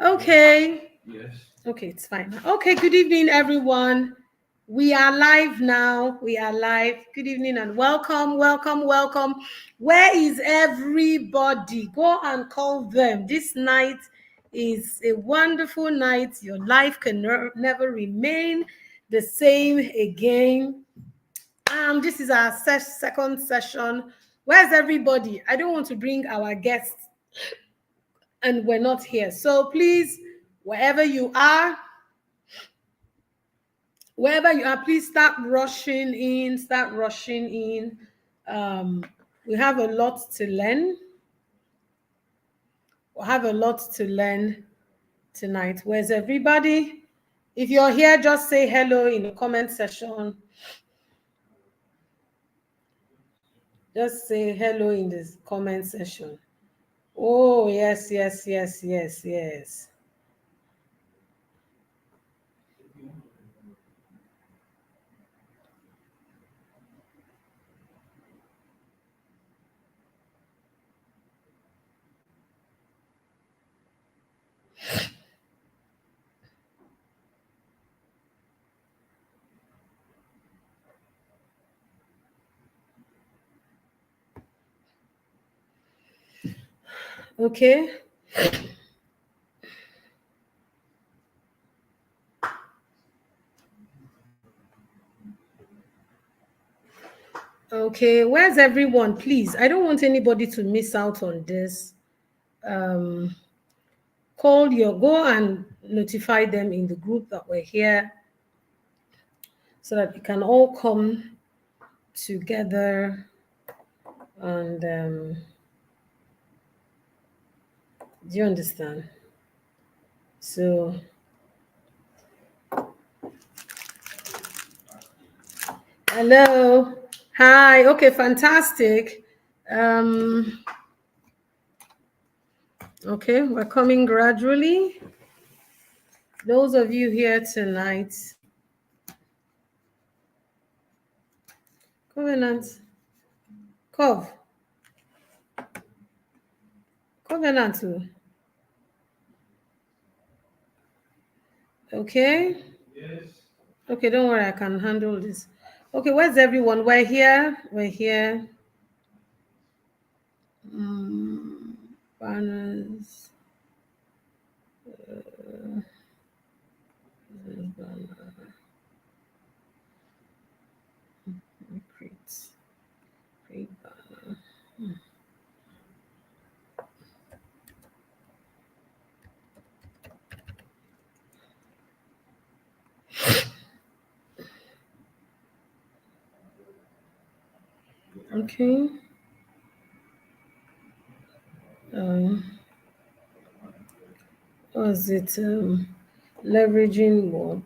Okay. Yes. Okay, it's fine. Okay, good evening, everyone. We are live now. We are live. Good evening and welcome, welcome, welcome. Where is everybody? Go and call them. This night is a wonderful night. Your life can never remain the same again. This is our second session. Where's everybody? I don't want to bring our guests and we're not here. So please, wherever you are, please start rushing in. We have a lot to learn. We'll have a lot to learn tonight. Where's everybody? If you're here, just say hello in the comment section. Just say hello in this comment section. Oh, yes. Okay. Okay, where's everyone? Please, I don't want anybody to miss out on this. Go and notify them in the group that we're here so that we can all come together and do you understand? So hello, hi, okay, fantastic. Okay, we're coming gradually. Those of you here tonight, Covenant, okay? Yes. Okay, don't worry, I can handle this. Okay, where's everyone? We're here. Banners. Create banner. Okay. Was it leveraging what?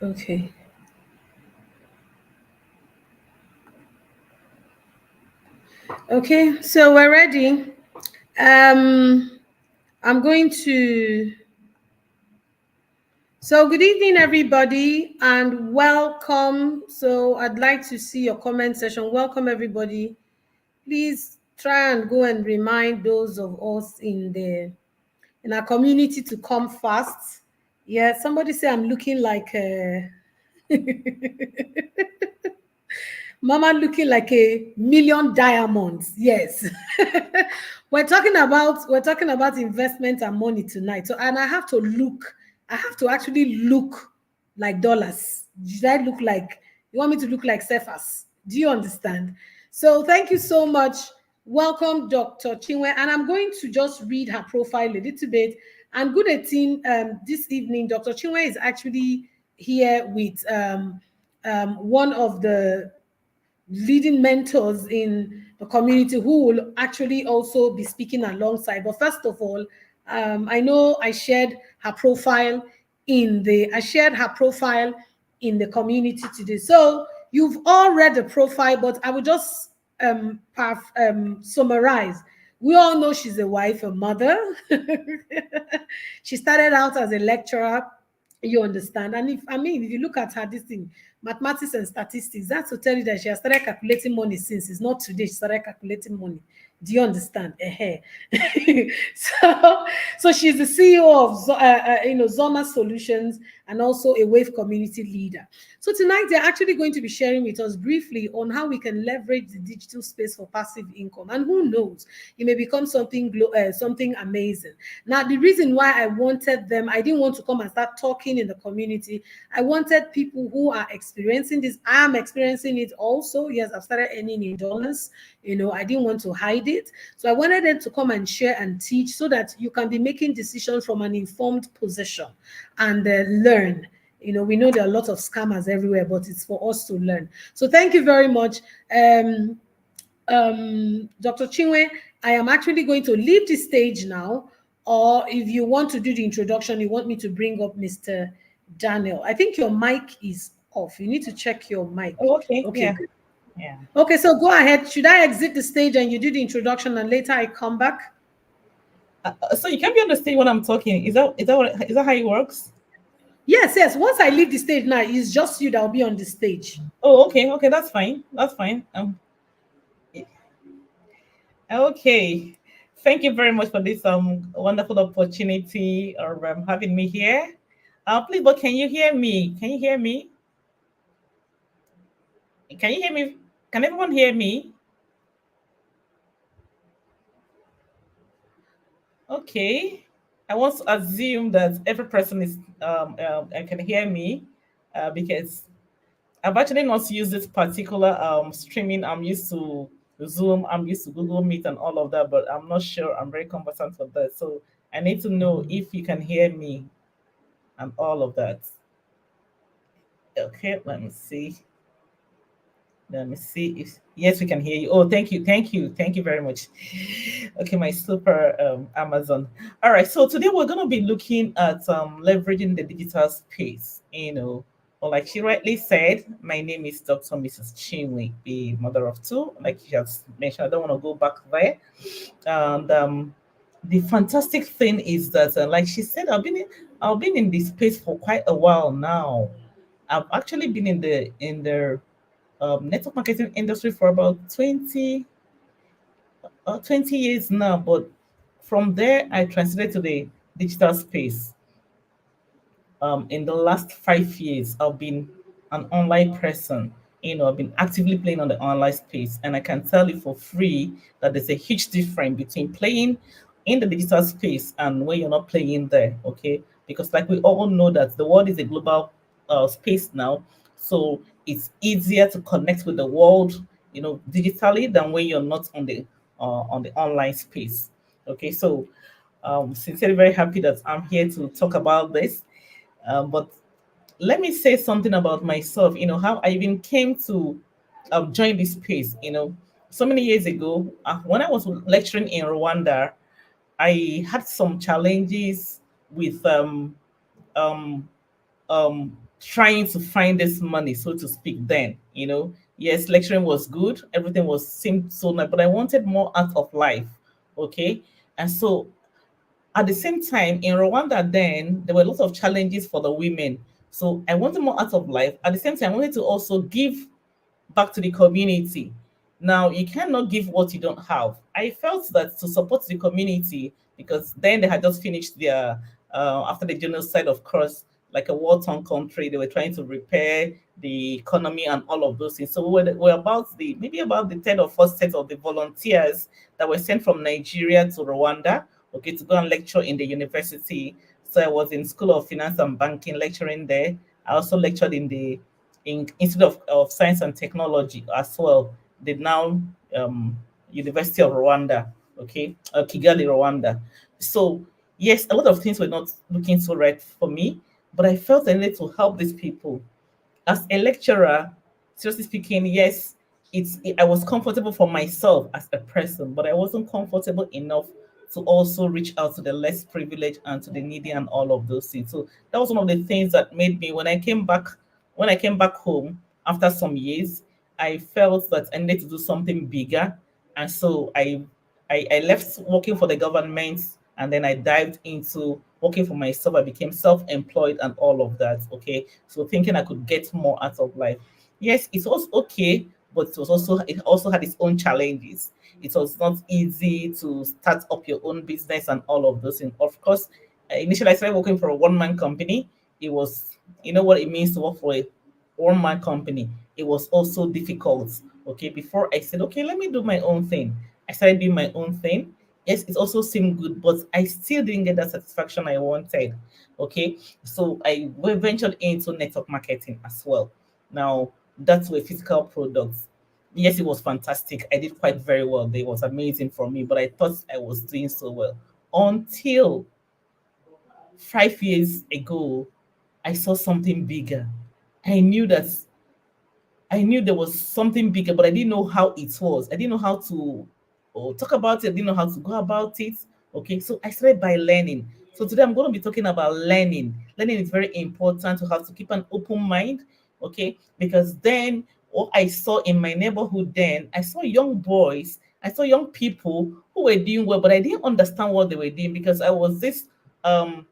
Okay. Okay, so we're ready. I'm going to. So good evening, everybody, and welcome. So I'd like to see your comment section. Welcome, everybody. Please try and go and remind those of us in our community to come fast. Yeah, somebody say I'm looking like Mama looking like 1,000,000 diamonds. Yes. we're talking about investment and money tonight. So and I have to actually look like dollars. Did I look like you want me to look like Cephas? Do you understand? So thank you so much. Welcome, Dr. Chinwe. And I'm going to just read her profile a little bit. And good evening, this evening, Dr. Chinwe is actually here with one of the leading mentors in the community who will actually also be speaking alongside. But first of all, I know I shared her profile in the community today. So you've all read the profile, but I will just summarize. We all know she's a wife, a mother. She started out as a lecturer, you understand. And if you look at her, this thing, mathematics and statistics, that's to tell you that she has started calculating money since. It's not today she started calculating money. Do you understand? So she's the CEO of Zoma Solutions and also a Wave community leader. So tonight they're actually going to be sharing with us briefly on how we can leverage the digital space for passive income. And who knows, it may become something amazing. Now, the reason why I wanted them, I didn't want to come and start talking in the community. I wanted people who are experiencing this. I am experiencing it also. Yes, I've started earning in dollars. I didn't want to hide it. So I wanted them to come and share and teach so that you can be making decisions from an informed position and learn. We know there are a lot of scammers everywhere, but it's for us to learn. So thank you very much. Dr. Chinwe, I am actually going to leave the stage now, or if you want to do the introduction, you want me to bring up Mr. Daniel. I think your mic is off. You need to check your mic. Oh, okay. Okay. Yeah. Okay, so go ahead. Should I exit the stage and you do the introduction and later I come back? So you can't be on the stage when I'm talking. Is that how it works? Yes. Once I leave the stage now, it's just you that will be on the stage. Oh, okay. That's fine. Okay. Thank you very much for this wonderful opportunity or having me here. Please, but can you hear me? Can you hear me? Can you hear me? Can everyone hear me? Okay. I want to assume that every person is can hear me because I've actually not used this particular streaming. I'm used to Zoom, I'm used to Google Meet and all of that, but I'm not sure I'm very conversant with that. So I need to know if you can hear me and all of that. Okay, let me see. Let me see if yes, we can hear you. Oh, thank you very much. Okay, my super Amazon. All right, so today we're gonna be looking at leveraging the digital space. Well, like she rightly said, my name is Dr. Mrs. Chinwe, the mother of two. Like she has mentioned, I don't want to go back there. And the fantastic thing is that, like she said, I've been in this space for quite a while now. I've actually been in the network marketing industry for about 20 years now. But from there, I transited to the digital space. In the last 5 years, I've been an online person. I've been actively playing on the online space, and I can tell you for free that there's a huge difference between playing in the digital space and when you're not playing there. Okay, because like we all know that the world is a global space now, so it's easier to connect with the world, digitally than when you're not on the online space. Okay, so sincerely very happy that I'm here to talk about this. But let me say something about myself, how I even came to join this space. So many years ago, when I was lecturing in Rwanda, I had some challenges with um, trying to find this money, so to speak. Then, yes, lecturing was good, everything was seemed so nice, but I wanted more out of life. Okay, and so at the same time, in Rwanda, then there were lots of challenges for the women. So I wanted more out of life. At the same time, I wanted to also give back to the community. Now, you cannot give what you don't have. I felt that to support the community, because then they had just finished their, after the genocide, of course, like a war-torn country, they were trying to repair the economy and all of those things. So we're about maybe about the third or fourth set of the volunteers that were sent from Nigeria to Rwanda, okay, to go and lecture in the university. So I was in School of Finance and Banking lecturing there. I also lectured in the Institute of Science and Technology as well, the now University of Rwanda, okay, Kigali, Rwanda. So yes, a lot of things were not looking so right for me, but I felt I needed to help these people. As a lecturer, seriously speaking, yes, I was comfortable for myself as a person, but I wasn't comfortable enough to also reach out to the less privileged and to the needy and all of those things. So that was one of the things that made me, when I came back home after some years, I felt that I needed to do something bigger. And so I left working for the government, and then I dived into working for myself. I became self-employed and all of that. Okay. So thinking I could get more out of life. Yes, it was okay, but it also had its own challenges. It was not easy to start up your own business and all of those things. Of course, initially I started working for a one-man company. It was, you know what it means to work for a one-man company. It was also difficult. Okay, before I said, okay, let me do my own thing. I started doing my own thing. Yes, it also seemed good, but I still didn't get that satisfaction I wanted. Okay, so I ventured into network marketing as well. Now, that's were physical products. Yes, it was fantastic. I did quite very well. It was amazing for me, but I thought I was doing so well until 5 years ago, I saw something bigger. I knew that I knew there was something bigger, but I didn't know how it was. I didn't know how to talk about it. I didn't know how to go about it. Okay, so I started by learning. So today I'm going to be talking about learning. Learning is very important to have to keep an open mind. Okay, because then what I saw in my neighborhood, then I saw young boys, I saw young people who were doing well, but I didn't understand what they were doing because I was this um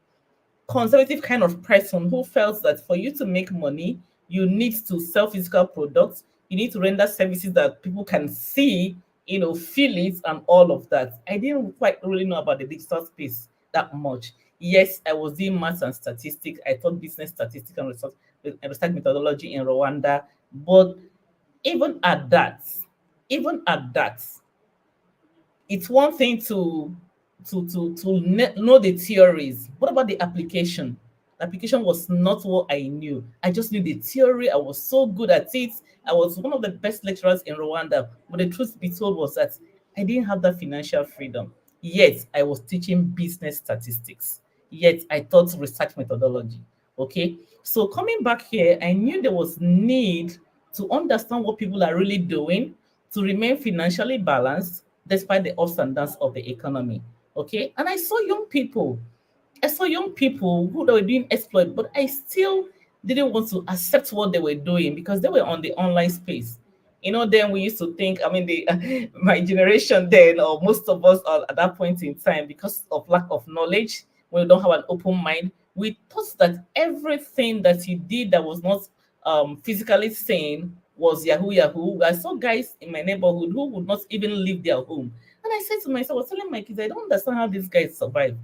conservative kind of person who felt that for you to make money, you need to sell physical products, you need to render services that people can see, feel it, and all of that. I didn't quite really know about the digital space that much. Yes, I was doing maths and statistics. I taught business statistics and research methodology in Rwanda. But even at that, even at that, it's one thing to know the theories. What about the application? The application was not what I knew. I just knew the theory. I was so good at it. I was one of the best lecturers in Rwanda. But the truth be told was that I didn't have that financial freedom. Yet I was teaching business statistics. Yet I taught research methodology. Okay. So coming back here, I knew there was need to understand what people are really doing to remain financially balanced despite the ups and downs of the economy. Okay. And I saw young people who they were doing exploit, but I still didn't want to accept what they were doing because they were on the online space. Then we used to think, I mean, my generation then, or most of us are at that point in time, because of lack of knowledge, when we don't have an open mind, we thought that everything that you did that was not physically sane was Yahoo Yahoo. I saw guys in my neighborhood who would not even leave their home. And I said to myself, I was telling my kids, I don't understand how these guys survive.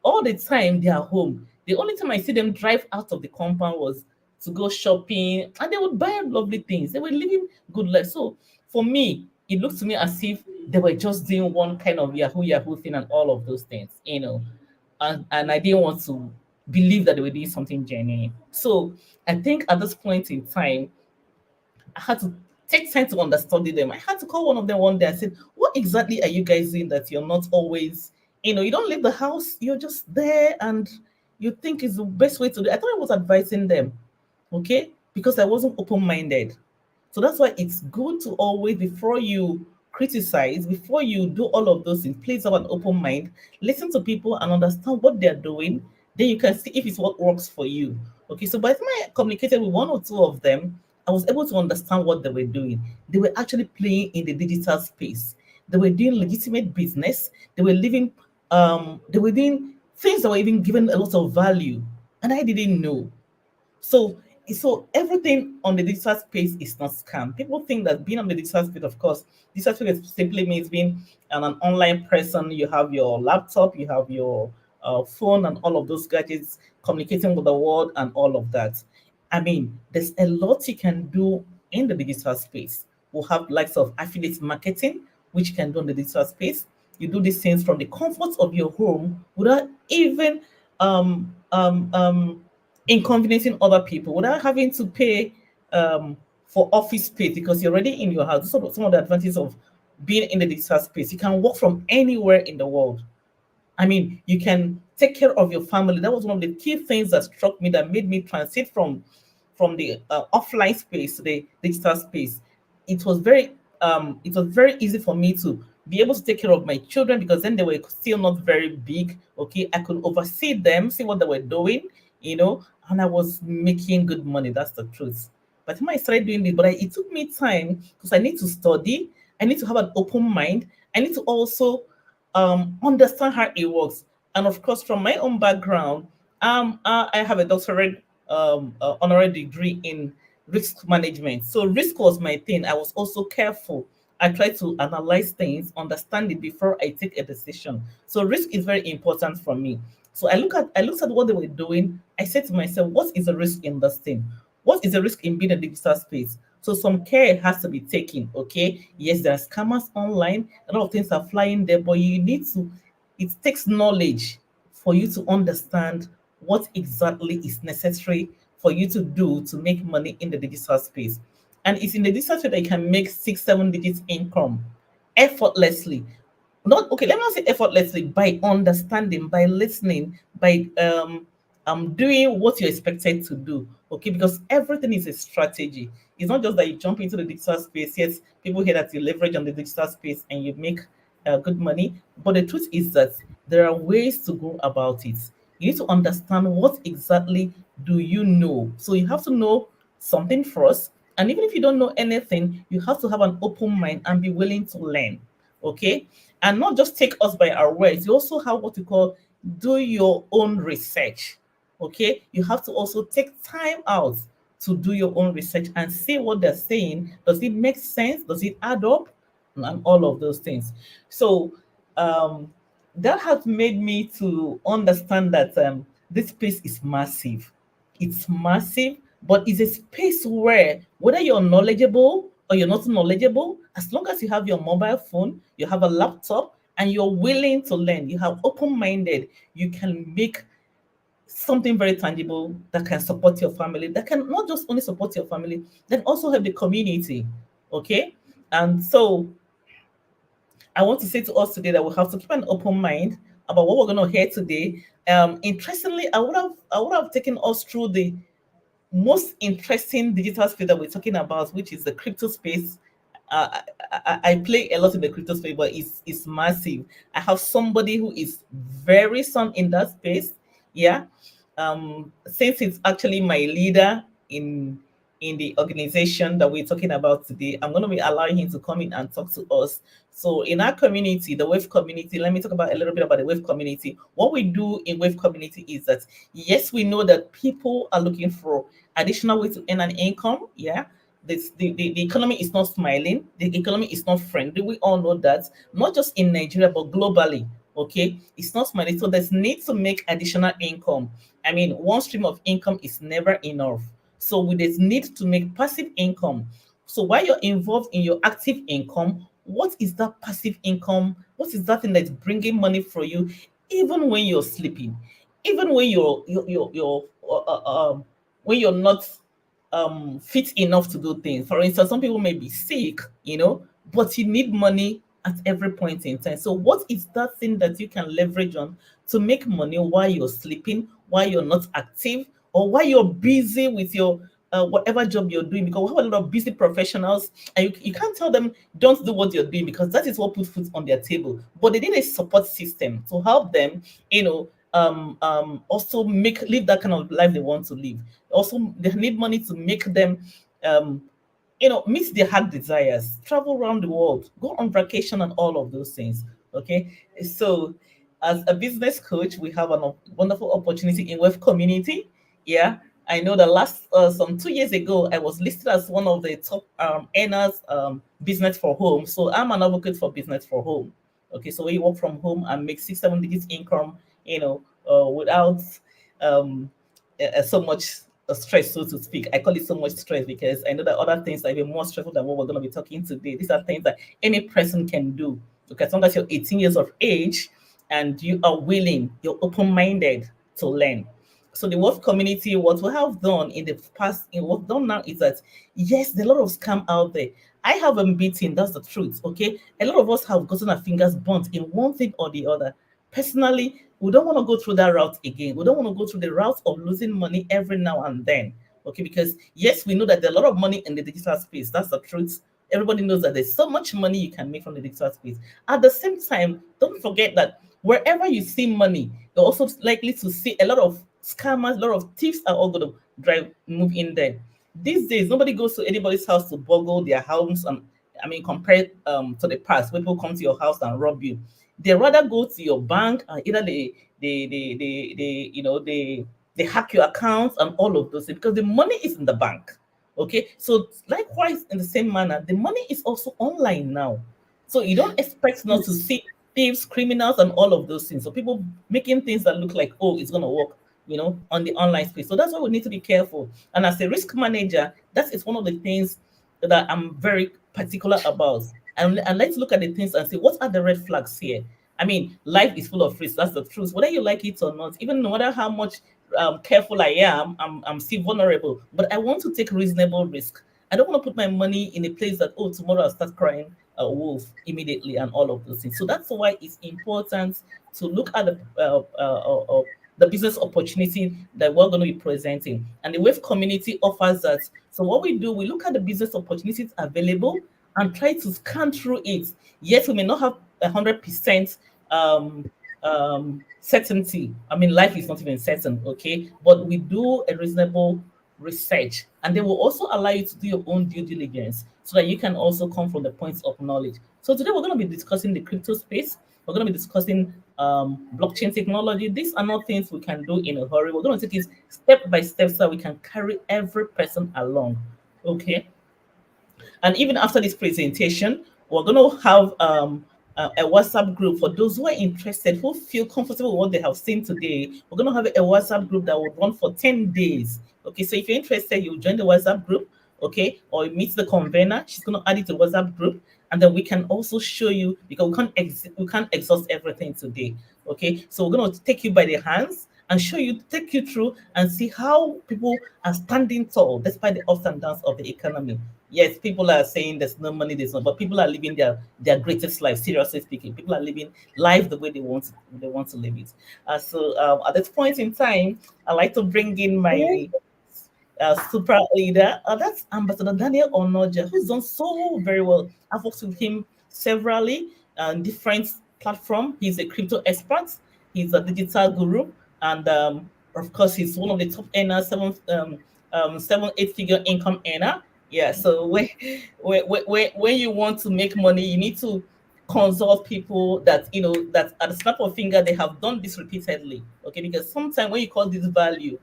All the time they are home. The only time I see them drive out of the compound was to go shopping, and they would buy lovely things. They were living good life. So for me, it looked to me as if they were just doing one kind of Yahoo Yahoo thing and all of those things. And I didn't want to believe that they were doing something genuine. So I think at this point in time, I had to take time to understudy them. I had to call one of them one day. I said, "What exactly are you guys doing that you're not always, you don't leave the house, you're just there and you think is the best way to do it?" I thought I was advising them, okay, because I wasn't open minded. So that's why it's good to always, before you criticize, before you do all of those things, please have an open mind, listen to people and understand what they're doing. Then you can see if it's what works for you. Okay, so by the time I communicated with one or two of them, I was able to understand what they were doing. They were actually playing in the digital space. They were doing legitimate business. They were doing things that were even given a lot of value. And I didn't know. So everything on the digital space is not scam. People think that being on the digital space, of course, digital space simply means being an online person. You have your laptop, you have your phone, and all of those gadgets, communicating with the world, and all of that. I mean, there's a lot you can do in the digital space. We'll have likes of affiliate marketing, which you can do in the digital space. You do these things from the comfort of your home without even um, um, um, inconveniencing other people, without having to pay for office space because you're already in your house. So some of the advantages of being in the digital space, you can work from anywhere in the world. I mean, you can take care of your family. That was one of the key things that struck me, that made me transit from the offline space to the digital space. It was very it was very easy for me to be able to take care of my children because then they were still not very big. Okay, I could oversee them, see what they were doing, and I was making good money. That's the truth. By the time I started doing this, but it took me time because I need to study, I need to have an open mind, I need to also understand how it works. And of course, from my own background, I have a doctorate honorary degree in risk management. So risk was my thing. I was also careful. I try to analyze things, understand it before I take a decision. So risk is very important for me. So I looked at what they were doing. I said to myself, what is the risk in this thing? What is the risk in being a digital space? So some care has to be taken. Okay. Yes, there are scammers online. A lot of things are flying there, but you need to, it takes knowledge for you to understand what exactly is necessary for you to do to make money in the digital space. And it's in the digital space that you can make 6, 7 digits income effortlessly. Not okay, let me not say effortlessly, by understanding, by listening, by doing what you're expected to do. Okay, because everything is a strategy. It's not just that you jump into the digital space. Yes, people hear that you leverage on the digital space and you make good money, but the truth is that there are ways to go about it. You need to understand what exactly do you know. So you have to know something first, and even if you don't know anything, you have to have an open mind and be willing to learn. Okay, and not just take us by our words. You also have what you call do your own research. Okay, you have to also take time out to do your own research and see what they're saying. Does it make sense? Does it add up? And all of those things. So um, that has made me to understand that this space is massive. It's massive, but it's a space where whether you're knowledgeable or you're not knowledgeable, as long as you have your mobile phone, you have a laptop, and you're willing to learn, you have open-minded, you can make something very tangible that can support your family, that can not just only support your family, then also help the community. Okay. And so I want to say to us today that we have to keep an open mind about what we're going to hear today. Interestingly, I would have taken us through the most interesting digital space that we're talking about, which is the crypto space. I play a lot in the crypto space, but it's massive. I have somebody who is very sound in that space. Yeah. Since it's actually my leader in the organization that we're talking about today, I'm going to be allowing him to come in and talk to us. So in our community, the Wave community, let me talk about a little bit about the Wave community. What we do in Wave community is that yes, we know that people are looking for additional ways to earn an income. Yeah. The economy is not smiling. The economy is not friendly. We all know that, not just in Nigeria, but globally. Okay. It's not smiling. So there's need to make additional income. I mean, one stream of income is never enough. So with this need to make passive income. So while you're involved in your active income, what is that passive income? What is that thing that's bringing money for you, even when you're sleeping, even when when you're not fit enough to do things. For instance, some people may be sick, but you need money at every point in time. So what is that thing that you can leverage on to make money while you're sleeping, while you're not active, or while you're busy with your whatever job you're doing? Because we have a lot of busy professionals, and you can't tell them don't do what you're doing, because that is what puts food on their table. But they need a support system to help them, also live that kind of life they want to live. Also, they need money to make them um, meet their heart desires, travel around the world, go on vacation, and all of those things. Okay. So as a business coach, we have a wonderful opportunity in Web community. Yeah. I know that last some 2 years ago, I was listed as one of the top earners, business for home. So I'm an advocate for business for home. Okay, so we work from home and make 6, 7 digits income, without um, so much stress, so to speak. I call it so much stress because I know that other things are even more stressful than what we're going to be talking today. These are things that any person can do. Okay, as long as you're 18 years of age and you are willing, you're open-minded to learn. So the wealth community, what we have done in the past, in what we've done now is that yes, there are a lot of scam out there. I haven't beaten, that's the truth. Okay. A lot of us have gotten our fingers burnt in one thing or the other. Personally, we don't want to go through that route again. We don't want to go through the route of losing money every now and then. Okay, because yes, we know that there's a lot of money in the digital space. That's the truth. Everybody knows that there's so much money you can make from the digital space. At the same time, don't forget that wherever you see money, you're also likely to see a lot of scammers, a lot of thieves are all going to move in there. These days, nobody goes to anybody's house to boggle their homes. And I mean, compared to the past, when people come to your house and rob you, they rather go to your bank and either they hack your accounts and all of those things because the money is in the bank. Okay, so likewise, in the same manner, the money is also online now. So you don't expect not to Yes. see thieves, criminals, and all of those things. So people making things that look like, oh, it's gonna work, on the online space. So that's why we need to be careful. And as a risk manager, that is one of the things that I'm very particular about. And let's look at the things and say, what are the red flags here? I mean, life is full of risks. That's the truth. Whether you like it or not, even no matter how much careful I am, I'm still vulnerable. But I want to take reasonable risk. I don't want to put my money in a place that, oh, tomorrow I'll start crying a wolf immediately and all of those things. So that's why it's important to look at the business opportunity that we're going to be presenting. And the Wave community offers that. So what we do, we look at the business opportunities available and try to scan through it. Yes, we may not have 100% um, certainty. I mean, life is not even certain, okay? But we do a reasonable research, and they will also allow you to do your own due diligence so that you can also come from the points of knowledge. So today we're going to be discussing the crypto space. We're going to be discussing blockchain technology. These are not things we can do in a hurry. We're going to take it step by step so that we can carry every person along. Okay. And even after this presentation, we're going to have a WhatsApp group for those who are interested, who feel comfortable with what they have seen today. We're going to have a WhatsApp group that will run for 10 days. Okay, so if you're interested, you join the WhatsApp group, okay, or you meet the convener. She's going to add it to the WhatsApp group. And then we can also show you, because we can't exhaust everything today. Okay, so we're going to take you by the hands and take you through and see how people are standing tall despite the ups and downs of the economy. Yes, people are saying there's no money, there's no, but people are living their greatest life. Seriously speaking, people are living life the way they want to live it. So at this point in time, I like to bring in my super leader. That's Ambassador Daniel Onoja, who's done so very well. I've worked with him severally on different platforms. He's a crypto expert. He's a digital guru, and of course, he's one of the top earners, seven, 8 figure income earner. Yeah. So when you want to make money, you need to consult people that at the snap of finger they have done this repeatedly. Okay, because sometimes when you call this value,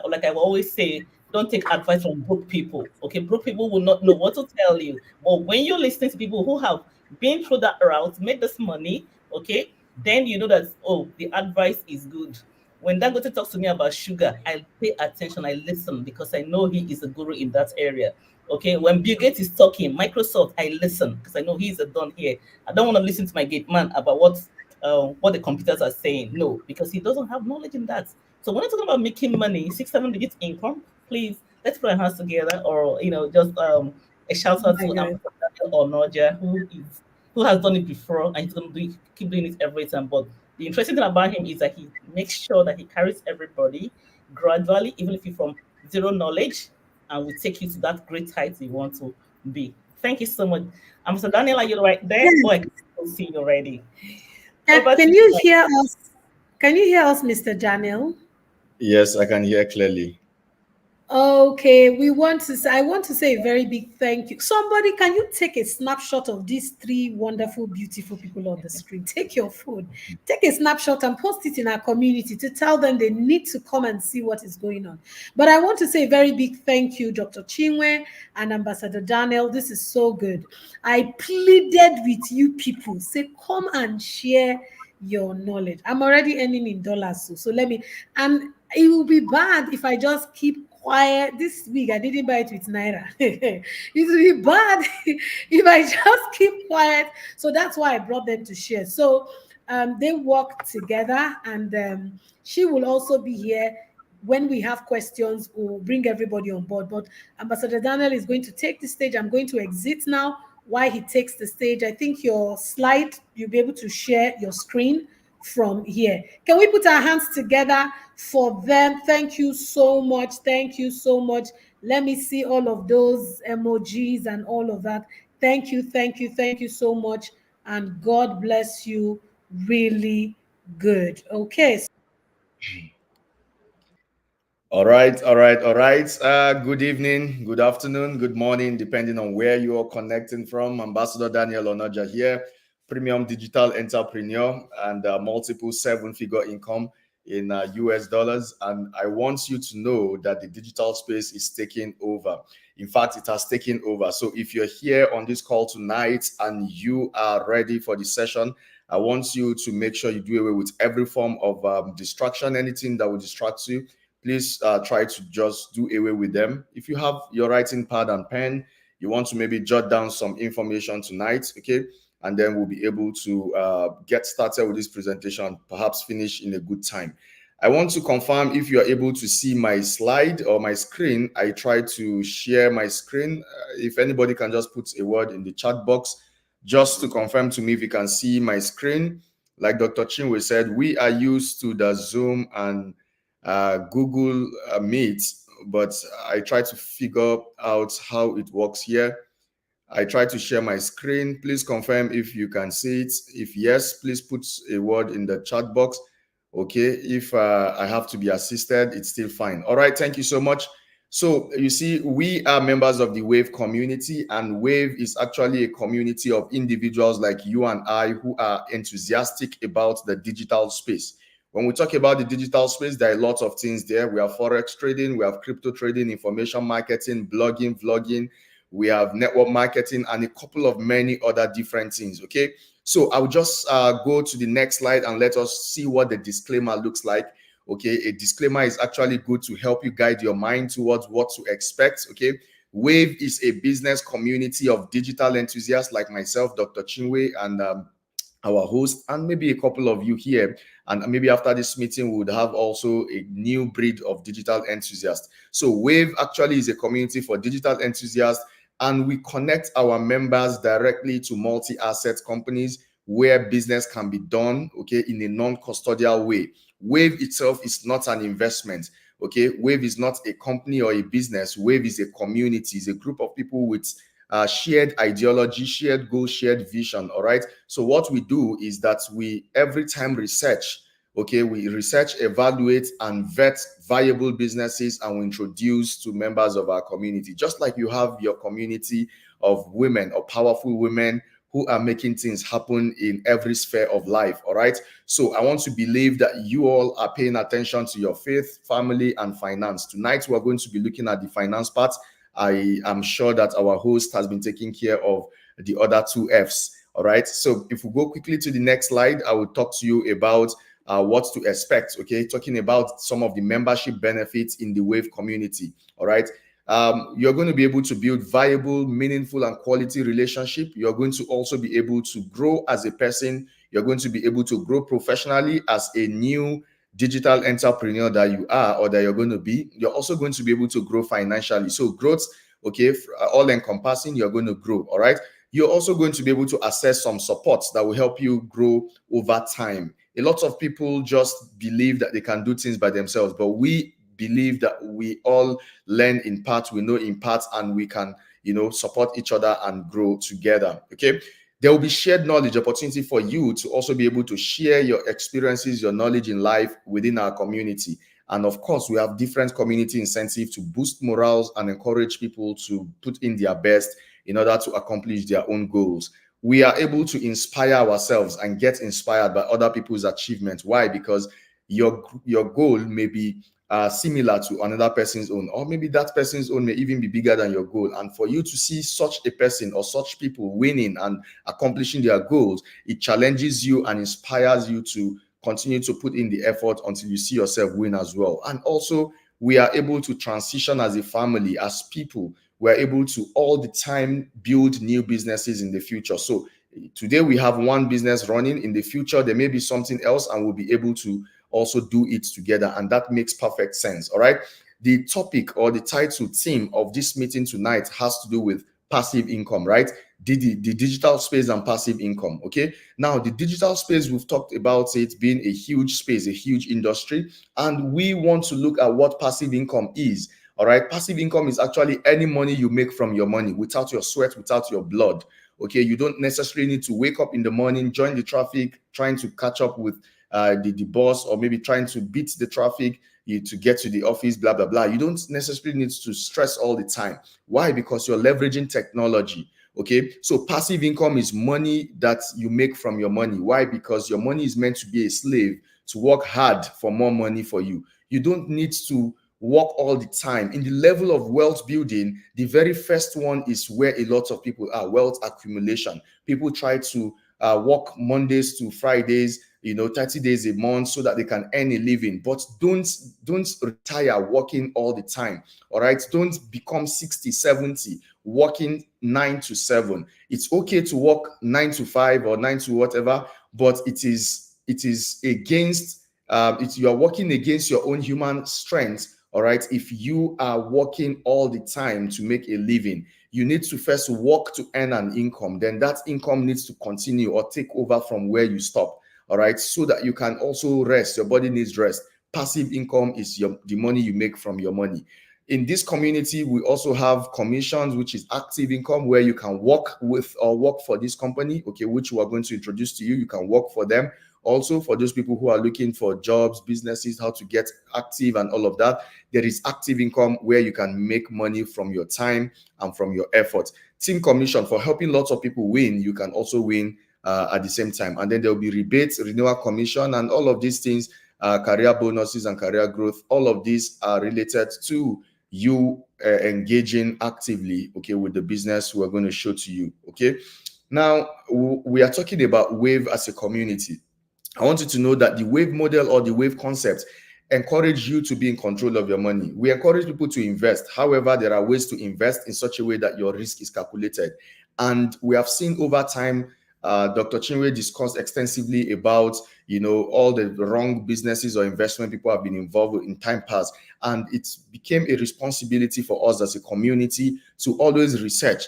like I always say, don't take advice from broke people. Okay, broke people will not know what to tell you. But when you're listening to people who have been through that route, made this money, okay, then you know that, oh, the advice is good. When Dangote talks to me about sugar, I pay attention, I listen because I know he is a guru in that area. Okay, when Bill Gates is talking, Microsoft, I listen because I know he's a don here. I don't want to listen to my gate man about what the computers are saying. No, because he doesn't have knowledge in that. So when you're talking about making money, 6, 7 digits income, please let's put our hands together, or just a shout Oh out my to God. Ambassador or Noja, who has done it before and he's going to keep doing it every time. But the interesting thing about him is that he makes sure that he carries everybody gradually, even if you're from zero knowledge, and will take you to that great height you want to be. Thank you so much. Ambassador Daniel, are you right there? Oh, I Yes. can still see you already. Over to Can you. you hear us? Can you hear us, Mr. Daniel? Yes, I can hear clearly. Okay, I want to say a very big thank you. Somebody, can you take a snapshot of these three wonderful, beautiful people on the screen? Take your phone, take a snapshot and post it in our community to tell them they need to come and see what is going on. But I want to say a very big thank you, Dr. Chinwe and Ambassador Daniel. This is so good. I pleaded with you people, say, come and share your knowledge. I'm already earning in dollars, so let me, and it will be bad if I just keep quiet. This week I didn't buy it with Naira. It will be bad if I just keep quiet. So that's why I brought them to share. So they work together, and she will also be here when we have questions. We'll bring everybody on board. But Ambassador Daniel is going to take the stage. I'm going to exit now. While he takes the stage, I think your slide, you'll be able to share your screen from here. Can we put our hands together for them? Thank you so much. Thank you so much. Let me see all of those emojis and all of that. Thank you, thank you, thank you so much. And God bless you really good. Okay. All right, all right, all right. Good evening, good afternoon, good morning, depending on where you are connecting from. Ambassador Daniel Onoja here, premium digital entrepreneur and multiple seven-figure income in US dollars. And I want you to know that the digital space is taking over. In fact, it has taken over. So if you're here on this call tonight and you are ready for the session, I want you to make sure you do away with every form of distraction, anything that will distract you. Please try to just do away with them. If you have your writing pad and pen, you want to maybe jot down some information tonight, okay? And then we'll be able to get started with this presentation, perhaps finish in a good time. I want to confirm if you are able to see my slide or my screen. I try to share my screen. If anybody can just put a word in the chat box, just to confirm to me if you can see my screen. Like Dr. Chinwe said, we are used to the Zoom and Google Meet, but I try to figure out how it works here. I try to share my screen. Please confirm if you can see it. If yes, please put a word in the chat box. Okay, if I have to be assisted, it's still fine. All right, thank you so much. So you see, we are members of the WAVE community, and WAVE is actually a community of individuals like you and I who are enthusiastic about the digital space. When we talk about the digital space, there are lots of things there. We have forex trading, we have crypto trading, information marketing, blogging, vlogging, we have network marketing, and a couple of many other different things. Okay, so I'll just go to the next slide and let us see what the disclaimer looks like. Okay, a disclaimer is actually good to help you guide your mind towards what to expect. Okay, WAVE is a business community of digital enthusiasts like myself, Dr. Chinwe, and our host, and maybe a couple of you here. And maybe after this meeting, we would have also a new breed of digital enthusiasts. So WAVE actually is a community for digital enthusiasts, and we connect our members directly to multi-asset companies where business can be done, okay, in a non-custodial way. WAVE itself is not an investment, okay? WAVE is not a company or a business. WAVE is a community, it's a group of people with shared ideology, shared goal, shared vision. All right. So what we do is that we every time research, okay, we research, evaluate, and vet viable businesses, and we introduce to members of our community, just like you have your community of women or powerful women who are making things happen in every sphere of life. All right. So I want to believe that you all are paying attention to your faith, family, and finance. Tonight, we're going to be looking at the finance part. I am sure that our host has been taking care of the other two F's. All right. So if we go quickly to the next slide, I will talk to you about what to expect. Okay. Talking about some of the membership benefits in the WAVE community. All right. You're going to be able to build viable, meaningful, and quality relationship. You're going to also be able to grow as a person. You're going to be able to grow professionally as a new digital entrepreneur that you are or that you're going to be. You're also going to be able to grow financially. So growth, okay, all encompassing, you're going to grow. All right. You're also going to be able to access some supports that will help you grow over time. A lot of people just believe that they can do things by themselves, but we believe that we all learn in part, we know in part, and we can, support each other and grow together. Okay. There will be shared knowledge, opportunity for you to also be able to share your experiences, your knowledge in life within our community. And of course, we have different community incentives to boost morals and encourage people to put in their best in order to accomplish their own goals. We are able to inspire ourselves and get inspired by other people's achievements. Why? Because your goal may be similar to another person's own, or maybe that person's own may even be bigger than your goal. And for you to see such a person or such people winning and accomplishing their goals, it challenges you and inspires you to continue to put in the effort until you see yourself win as well. And also, we are able to transition as a family, as people. We're able to all the time build new businesses in the future. So today we have one business running. In the future, there may be something else, and we'll be able to also do it together, and that makes perfect sense. All right. The topic or the title theme of this meeting tonight has to do with passive income, right? The digital space and passive income. Okay. Now, the digital space, we've talked about it being a huge space, a huge industry, and we want to look at what passive income is. All right. Passive income is actually any money you make from your money without your sweat, without your blood. Okay. You don't necessarily need to wake up in the morning, join the traffic, trying to catch up with the boss, or maybe trying to beat the traffic to get to the office, blah, blah, blah. You don't necessarily need to stress all the time. Why? Because you're leveraging technology. Okay. So passive income is money that you make from your money. Why? Because your money is meant to be a slave to work hard for more money for you. You don't need to work all the time. In the level of wealth building, the very first one is where a lot of people are: wealth accumulation. People try to work Mondays to Fridays, 30 days a month, so that they can earn a living. But don't retire working all the time. All right. Don't become 60, 70 working 9 to 7. It's okay to work 9 to 5 or 9 to whatever, but it is against you are working against your own human strength. All right. If you are working all the time to make a living, you need to first work to earn an income. Then that income needs to continue or take over from where you stop. All right. So that you can also rest. Your body needs rest. Passive income is the money you make from your money. In this community, we also have commissions, which is active income, where you can work with or work for this company, okay, which we are going to introduce to you. You can work for them. Also, for those people who are looking for jobs, businesses, how to get active and all of that, there is active income where you can make money from your time and from your effort. Team commission, for helping lots of people win, you can also win at the same time. And then there will be rebates, renewal commission, and all of these things, career bonuses and career growth. All of these are related to you engaging actively, okay, with the business we're going to show to you. Okay, now we are talking about Wave as a community. I want you to know that the Wave model or the Wave concept encourage you to be in control of your money. We encourage people to invest. However, there are ways to invest in such a way that your risk is calculated. And we have seen over time, Dr. Chinwe discussed extensively about, all the wrong businesses or investment people have been involved with in time past. And it became a responsibility for us as a community to always research,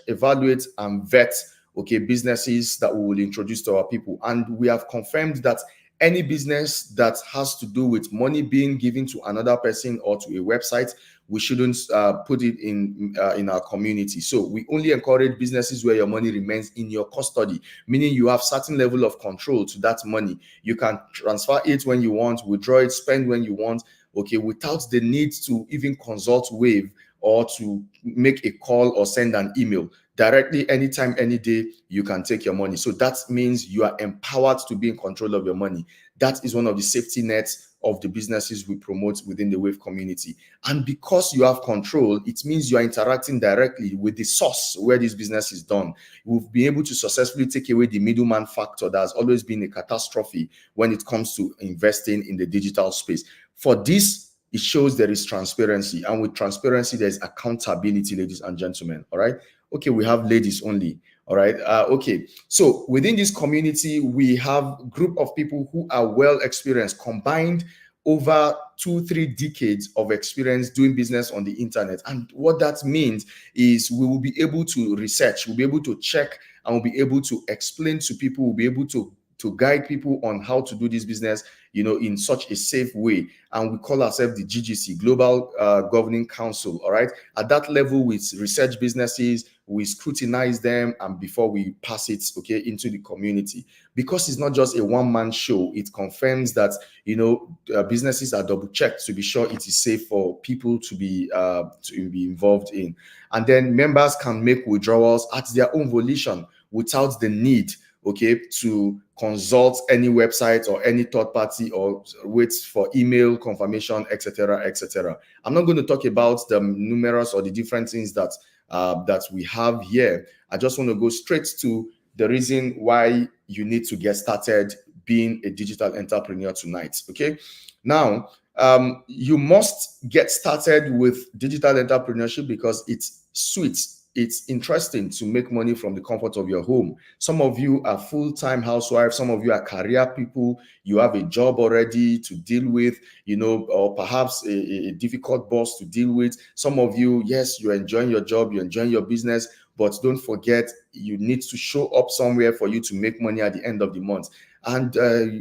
evaluate, and vet, okay, businesses that we will introduce to our people. And we have confirmed that any business that has to do with money being given to another person or to a website, we shouldn't put it in our community. So we only encourage businesses where your money remains in your custody, meaning you have certain level of control to that money. You can transfer it when you want, withdraw it, spend when you want, okay, without the need to even consult Wave or to make a call or send an email. Directly, anytime, any day, you can take your money. So that means you are empowered to be in control of your money. That is one of the safety nets of the businesses we promote within the Wave community. And because you have control, it means you are interacting directly with the source where this business is done. We've been able to successfully take away the middleman factor that has always been a catastrophe when it comes to investing in the digital space. For this, it shows there is transparency. And with transparency, there's accountability, ladies and gentlemen. All right. Okay, we have ladies only. All right. Okay. So within this community, we have a group of people who are well experienced, combined over 2-3 decades of experience doing business on the internet. And what that means is we will be able to research, we'll be able to check, and we'll be able to explain to people, we'll be able to guide people on how to do this business, in such a safe way. And we call ourselves the GGC, Global Governing Council. All right. At that level, we research businesses, we scrutinize them, and before we pass it, okay, into the community. Because it's not just a one-man show, it confirms that, businesses are double-checked to be sure it is safe for people to be involved in. And then members can make withdrawals at their own volition without the need, okay, to consult any website or any third party or wait for email confirmation, etc., etc. I'm not going to talk about the numerous or the different things that we have here. I just want to go straight to the reason why you need to get started being a digital entrepreneur tonight. Okay, now you must get started with digital entrepreneurship because it's sweet. It's interesting to make money from the comfort of your home. Some of you are full-time housewives. Some of you are career people. You have a job already to deal with, or perhaps a difficult boss to deal with. Some of you, yes, you're enjoying your job, you're enjoying your business, but don't forget, you need to show up somewhere for you to make money at the end of the month. And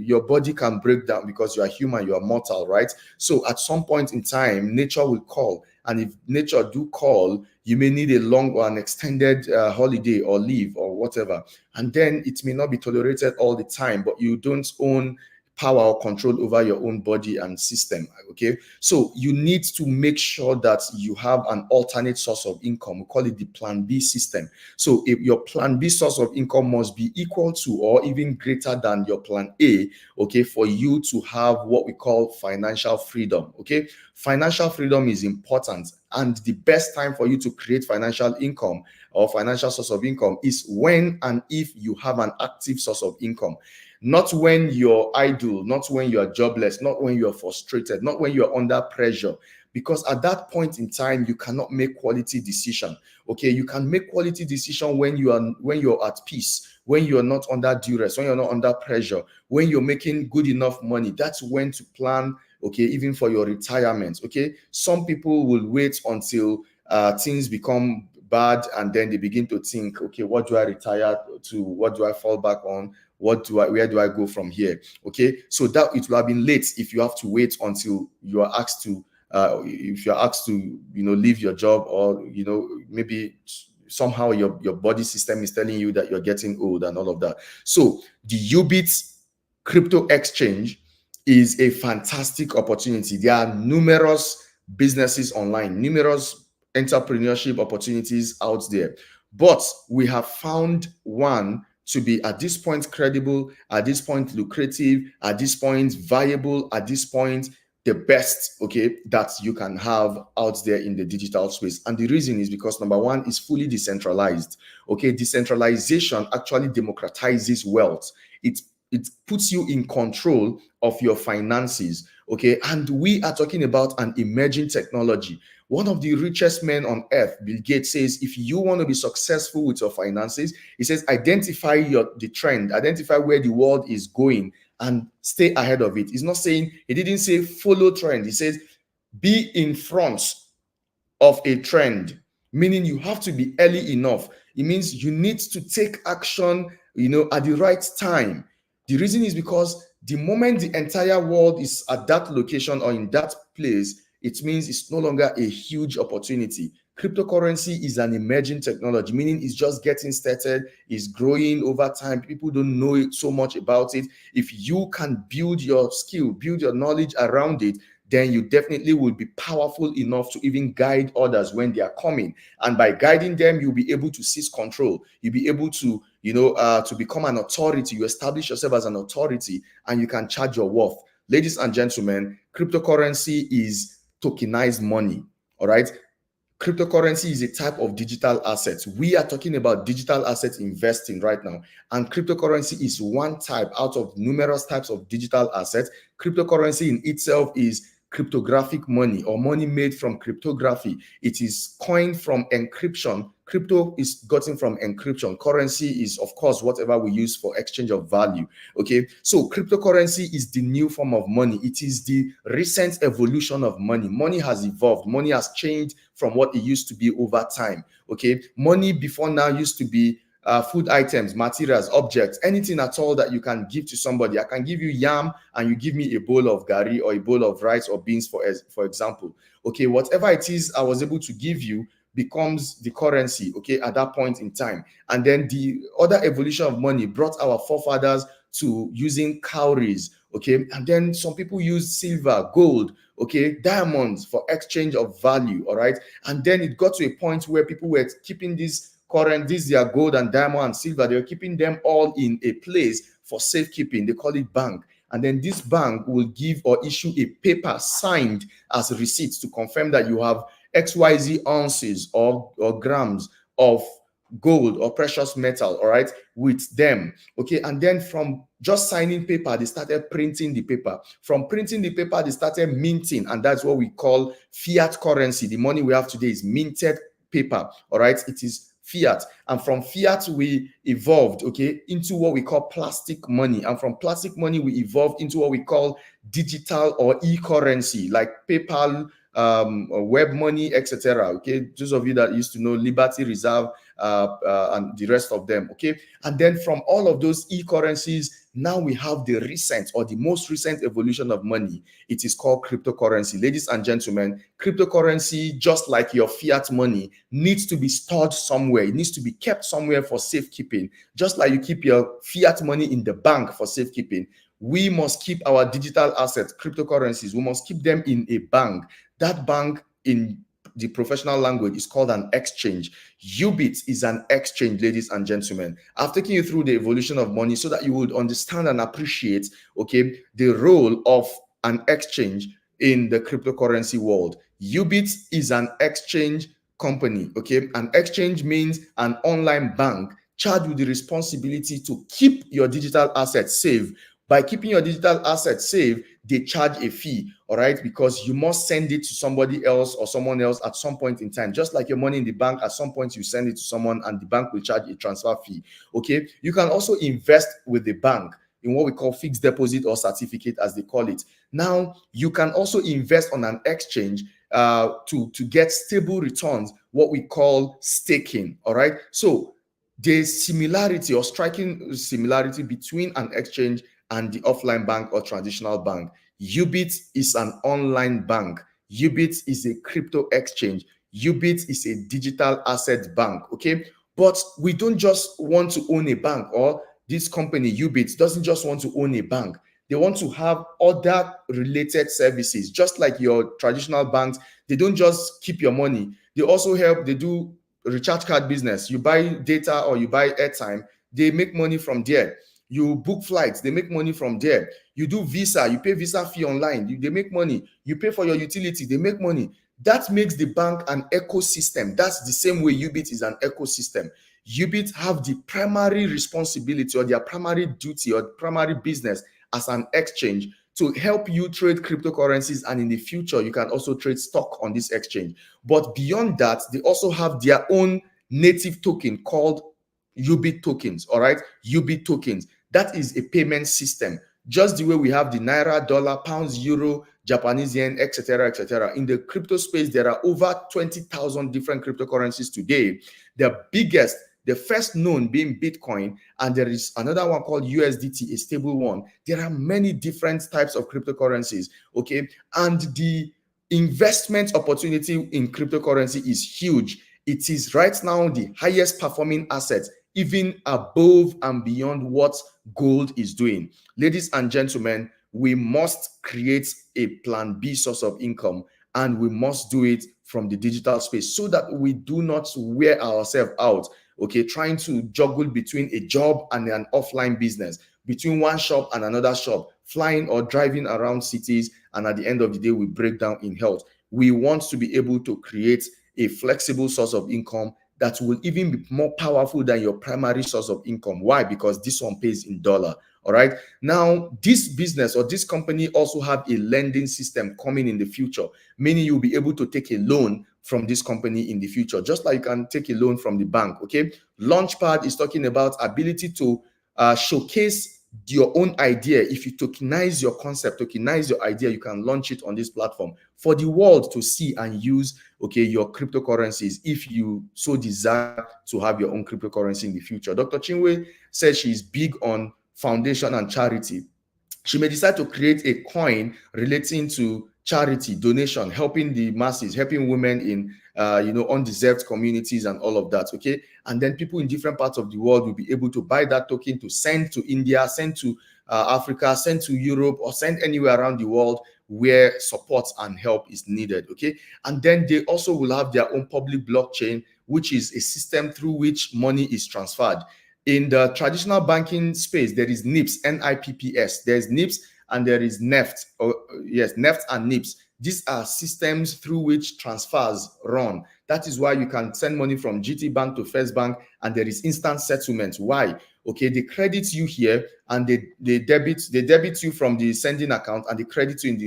your body can break down because you are human, you are mortal, right? So at some point in time, nature will call. And if nature do call, you may need a long or an extended holiday or leave or whatever. And then it may not be tolerated all the time, but you don't own power or control over your own body and system. Okay, so you need to make sure that you have an alternate source of income. We call it the plan B system. So if your plan B source of income must be equal to or even greater than your plan A, okay, for you to have what we call financial freedom. Okay, financial freedom is important, and the best time for you to create financial income or financial source of income is when and if you have an active source of income. Not when you're idle, not when you're jobless, not when you're frustrated, not when you're under pressure. Because at that point in time, you cannot make quality decision. Okay, you can make quality decision when you're at peace, when you're not under duress, when you're not under pressure, when you're making good enough money. That's when to plan. Okay, even for your retirement. Okay, some people will wait until things become bad and then they begin to think, okay, what do I retire to? What do I fall back on? Where do I go from here? Okay, so that it will have been late if you have to wait until you are asked to if you're asked to leave your job, or maybe somehow your body system is telling you that you're getting old and all of that. So the Ubit crypto exchange is a fantastic opportunity. There are numerous businesses online, numerous entrepreneurship opportunities out there, but we have found one to be at this point credible, at this point lucrative, at this point viable, at this point the best, okay, that you can have out there in the digital space. And the reason is because number one, is fully decentralized. Okay, decentralization actually democratizes wealth. It puts you in control of your finances. Okay, and we are talking about an emerging technology. One of the richest men on earth, Bill Gates, says if you want to be successful with your finances, he says identify the trend, identify where the world is going, and stay ahead of it. He's not saying, he didn't say follow trend. He says be in front of a trend, meaning you have to be early enough. It means you need to take action, at the right time. The reason is because the moment the entire world is at that location or in that place, it means it's no longer a huge opportunity. Cryptocurrency is an emerging technology, meaning it's just getting started, it's growing over time. People don't know it so much about it. If you can build your skill, build your knowledge around it, then you definitely will be powerful enough to even guide others when they are coming. And by guiding them, you'll be able to seize control. You'll be able to, to become an authority. You establish yourself as an authority and you can charge your worth. Ladies and gentlemen, cryptocurrency is tokenized money. All right. Cryptocurrency is a type of digital asset. We are talking about digital asset investing right now. And cryptocurrency is one type out of numerous types of digital assets. Cryptocurrency in itself is cryptographic money, or money made from cryptography. It is coined from encryption. Crypto is gotten from encryption. Currency is, of course, whatever we use for exchange of value. Okay, so cryptocurrency is the new form of money. It is the recent evolution of money. Money has evolved. Money has changed from what it used to be over time. Okay, money before now used to be food items, materials, objects, anything at all that you can give to somebody. I can give you yam and you give me a bowl of gari or a bowl of rice or beans, for example. Okay, whatever it is I was able to give you becomes the currency, okay, at that point in time. And then the other evolution of money brought our forefathers to using cowries, okay, and then some people use silver, gold, okay, diamonds for exchange of value, all right. And then it got to a point where people were keeping this their gold and diamond and silver, they were keeping them all in a place for safekeeping. They call it bank. And then this bank will give or issue a paper signed as receipts to confirm that you have XYZ ounces or grams of gold or precious metal, all right, with them. Okay, and then from just signing paper, they started printing the paper. From printing the paper, they started minting, and that's what we call fiat currency. The money we have today is minted paper, all right. It is fiat, and from fiat we evolved, okay, into what we call plastic money, and from plastic money we evolved into what we call digital or e-currency, like PayPal, web money, etc. Okay, those of you that used to know Liberty Reserve, and the rest of them. Okay, and then from all of those e-currencies, now we have the recent or the most recent evolution of money. It is called cryptocurrency. Ladies and gentlemen, cryptocurrency, just like your fiat money, needs to be stored somewhere. It needs to be kept somewhere for safekeeping. Just like you keep your fiat money in the bank for safekeeping, we must keep our digital assets, cryptocurrencies, we must keep them in a bank. That bank, in the professional language, is called an exchange. UBIT is an exchange, ladies and gentlemen. I've taken you through the evolution of money so that you would understand and appreciate, okay, the role of an exchange in the cryptocurrency world. UBIT is an exchange company, okay? An exchange means an online bank charged with the responsibility to keep your digital assets safe. By keeping your digital assets safe, they charge a fee, all right? Because you must send it to somebody else or someone else at some point in time. Just like your money in the bank, at some point you send it to someone and the bank will charge a transfer fee, okay? You can also invest with the bank in what we call fixed deposit or certificate, as they call it. Now, you can also invest on an exchange to get stable returns, what we call staking, all right? So there's similarity or striking similarity between an exchange and the offline bank or traditional bank. UBIT is an online bank. UBIT is a crypto exchange. UBIT is a digital asset bank, okay? But we don't just want to own a bank, or this company, UBIT, doesn't just want to own a bank. They want to have other related services, just like your traditional banks. They don't just keep your money. They also help, they do recharge card business. You buy data or you buy airtime, they make money from there. You book flights, they make money from there. You do visa, you pay visa fee online, they make money. You pay for your utility, they make money. That makes the bank an ecosystem. That's the same way UBIT is an ecosystem. UBIT have the primary responsibility or their primary duty or primary business as an exchange to help you trade cryptocurrencies, and in the future you can also trade stock on this exchange. But beyond that, they also have their own native token called UBIT tokens, all right? UBIT tokens. That is a payment system, just the way we have the naira, dollar, pounds, euro, Japanese yen, etc., etc. In the crypto space, there are over 20,000 different cryptocurrencies today. The biggest, the first known being Bitcoin, and there is another one called USDT, a stable one. There are many different types of cryptocurrencies, okay? And the investment opportunity in cryptocurrency is huge. It is right now the highest performing asset, even above and beyond what gold is doing. Ladies and gentlemen, we must create a plan B source of income, and we must do it from the digital space so that we do not wear ourselves out, okay, trying to juggle between a job and an offline business, between one shop and another shop, flying or driving around cities, and at the end of the day, we break down in health. We want to be able to create a flexible source of income that will even be more powerful than your primary source of income. Why? Because this one pays in dollar. All right. Now, this business or this company also have a lending system coming in the future, meaning you'll be able to take a loan from this company in the future, just like you can take a loan from the bank. Okay. Launchpad is talking about ability to showcase your own idea. If you tokenize your concept, tokenize your idea, you can launch it on this platform for the world to see and use, okay, your cryptocurrencies, if you so desire to have your own cryptocurrency in the future. Dr. Chinwe says she is big on foundation and charity. She may decide to create a coin relating to charity, donation, helping the masses, helping women in undeserved communities and all of that, okay? And then people in different parts of the world will be able to buy that token to send to India, send to Africa, send to Europe, or send anywhere around the world where support and help is needed, okay? And then they also will have their own public blockchain, which is a system through which money is transferred. In the traditional banking space, there is NIPS, NIPPS. There's NIPS and there is NEFT. Yes, NEFT and NIPS. These are systems through which transfers run. That is why you can send money from GT Bank to First Bank and there is instant settlement. Why? Okay, they credit you here and they debit you from the sending account and they credit you in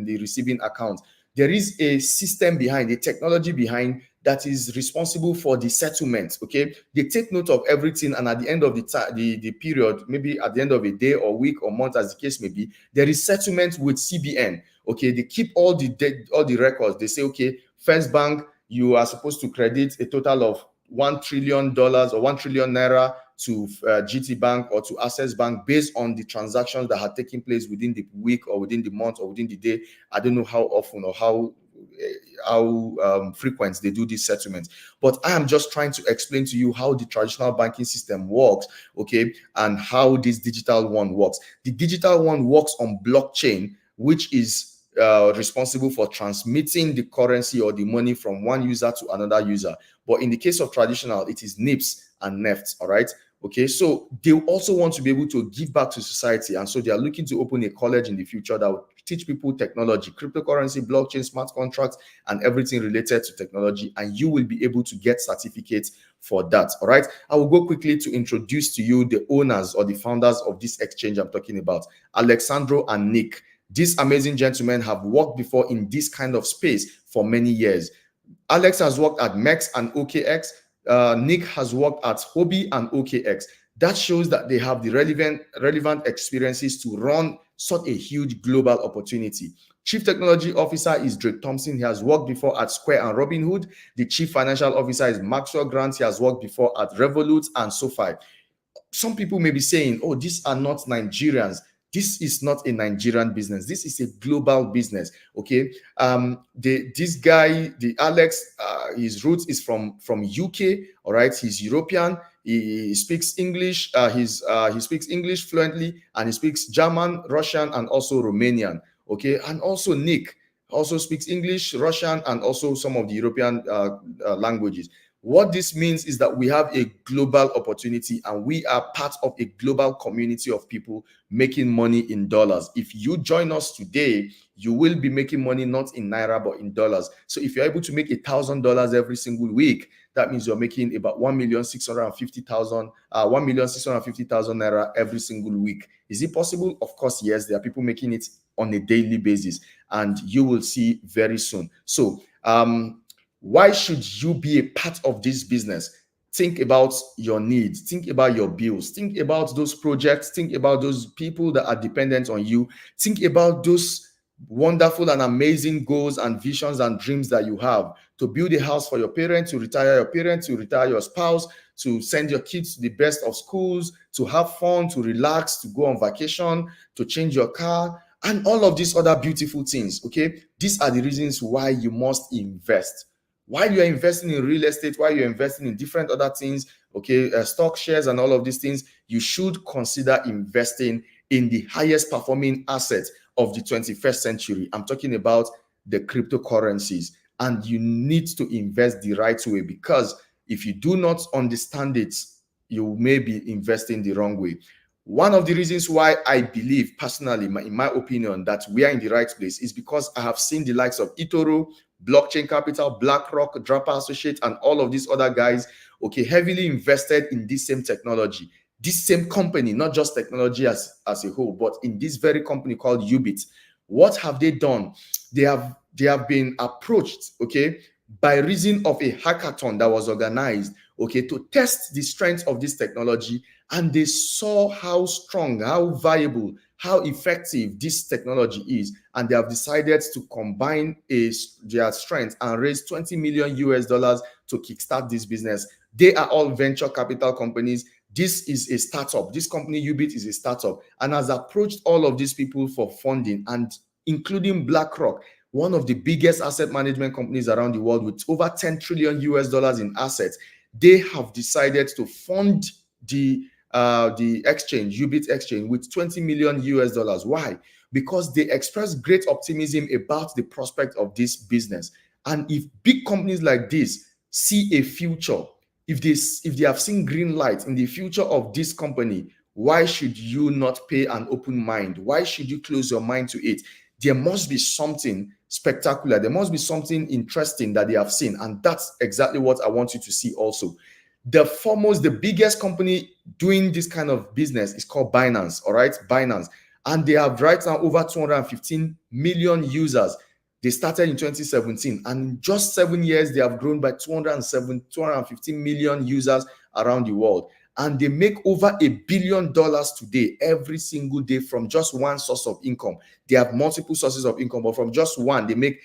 the receiving account. There is a system behind, a technology behind that is responsible for the settlement, okay? They take note of everything, and at the end of the period, maybe at the end of a day or week or month, as the case may be, there is settlement with CBN. Okay, they keep all the records. They say, okay, First Bank, you are supposed to credit a total of $1 trillion or 1 trillion naira to GT Bank or to Access Bank based on the transactions that had taken place within the week or within the month or within the day. I don't know how often or how frequent they do these settlements, but I am just trying to explain to you how the traditional banking system works, okay, and how this digital one works. The digital one works on blockchain, which is responsible for transmitting the currency or the money from one user to another user. But in the case of traditional, it is NIPS and NEFT. All right. Okay, so they also want to be able to give back to society, and so they are looking to open a college in the future that will teach people technology, cryptocurrency, blockchain, smart contracts, and everything related to technology, and you will be able to get certificates for that. All right, I will go quickly to introduce to you the owners or the founders of this exchange I'm talking about, Alexandro and Nick. These amazing gentlemen have worked before in this kind of space for many years. Alex has worked at MEX and OKX. Nick has worked at Hobby and OKX. That shows that they have the relevant experiences to run such a huge global opportunity. Chief Technology Officer is Drake Thompson. He has worked before at Square and Robinhood. The Chief Financial Officer is Maxwell Grant. He has worked before at Revolut and SoFi. Some people may be saying, oh, these are not Nigerians. This is not a Nigerian business. This is a global business. Okay. This guy, the Alex, his roots is from UK. All right. He's European. He speaks English. He speaks English fluently, and he speaks German, Russian, and also Romanian. Okay. And also Nick also speaks English, Russian, and also some of the European languages. What this means is that we have a global opportunity, and we are part of a global community of people making money in dollars. If you join us today, you will be making money not in naira but in dollars. So if you're able to make $1,000 every single week, that means you're making about 1,650,000 naira every single week. Is it possible? Of course, yes. There are people making it on a daily basis, and you will see very soon. So why should you be a part of this business? Think about your needs. Think about your bills. Think about those projects. Think about those people that are dependent on you. Think about those wonderful and amazing goals and visions and dreams that you have, to build a house for your parents, to retire your parents, to retire your spouse, to send your kids to the best of schools, to have fun, to relax, to go on vacation, to change your car, and all of these other beautiful things. Okay, these are the reasons why you must invest. While you're investing in real estate, while you're investing in different other things, okay, stock shares and all of these things, you should consider investing in the highest performing assets of the 21st century. I'm talking about the cryptocurrencies, and you need to invest the right way, because if you do not understand it, you may be investing the wrong way. One of the reasons why I believe personally, in my opinion, that we are in the right place is because I have seen the likes of eToro, Blockchain Capital, BlackRock, Draper Associates, and all of these other guys, okay, heavily invested in this same technology, this same company, not just technology as a whole, but in this very company called Ubit. What have they done? They have been approached, okay, by reason of a hackathon that was organized, okay, to test the strength of this technology, and they saw how strong, how viable, how effective this technology is, and they have decided to combine their strength and raise $20 million to kickstart this business. They are all venture capital companies. This is a startup. This company Ubit is a startup, and has approached all of these people for funding, and including BlackRock, one of the biggest asset management companies around the world with over $10 trillion in assets. They have decided to fund the exchange, Ubit exchange, with $20 million. Why? Because they express great optimism about the prospect of this business. And if big companies like this see a future, if they have seen green light in the future of this company, why should you not pay an open mind? Why should you close your mind to it? There must be something spectacular. There must be something interesting that they have seen. And that's exactly what I want you to see also. The biggest company doing this kind of business is called Binance, all right? Binance. And they have right now over 215 million users. They started in 2017, and in just 7 years, they have grown by 215 million users around the world. and they make over $1 billion today, every single day, from just one source of income. They have multiple sources of income, but from just one, they make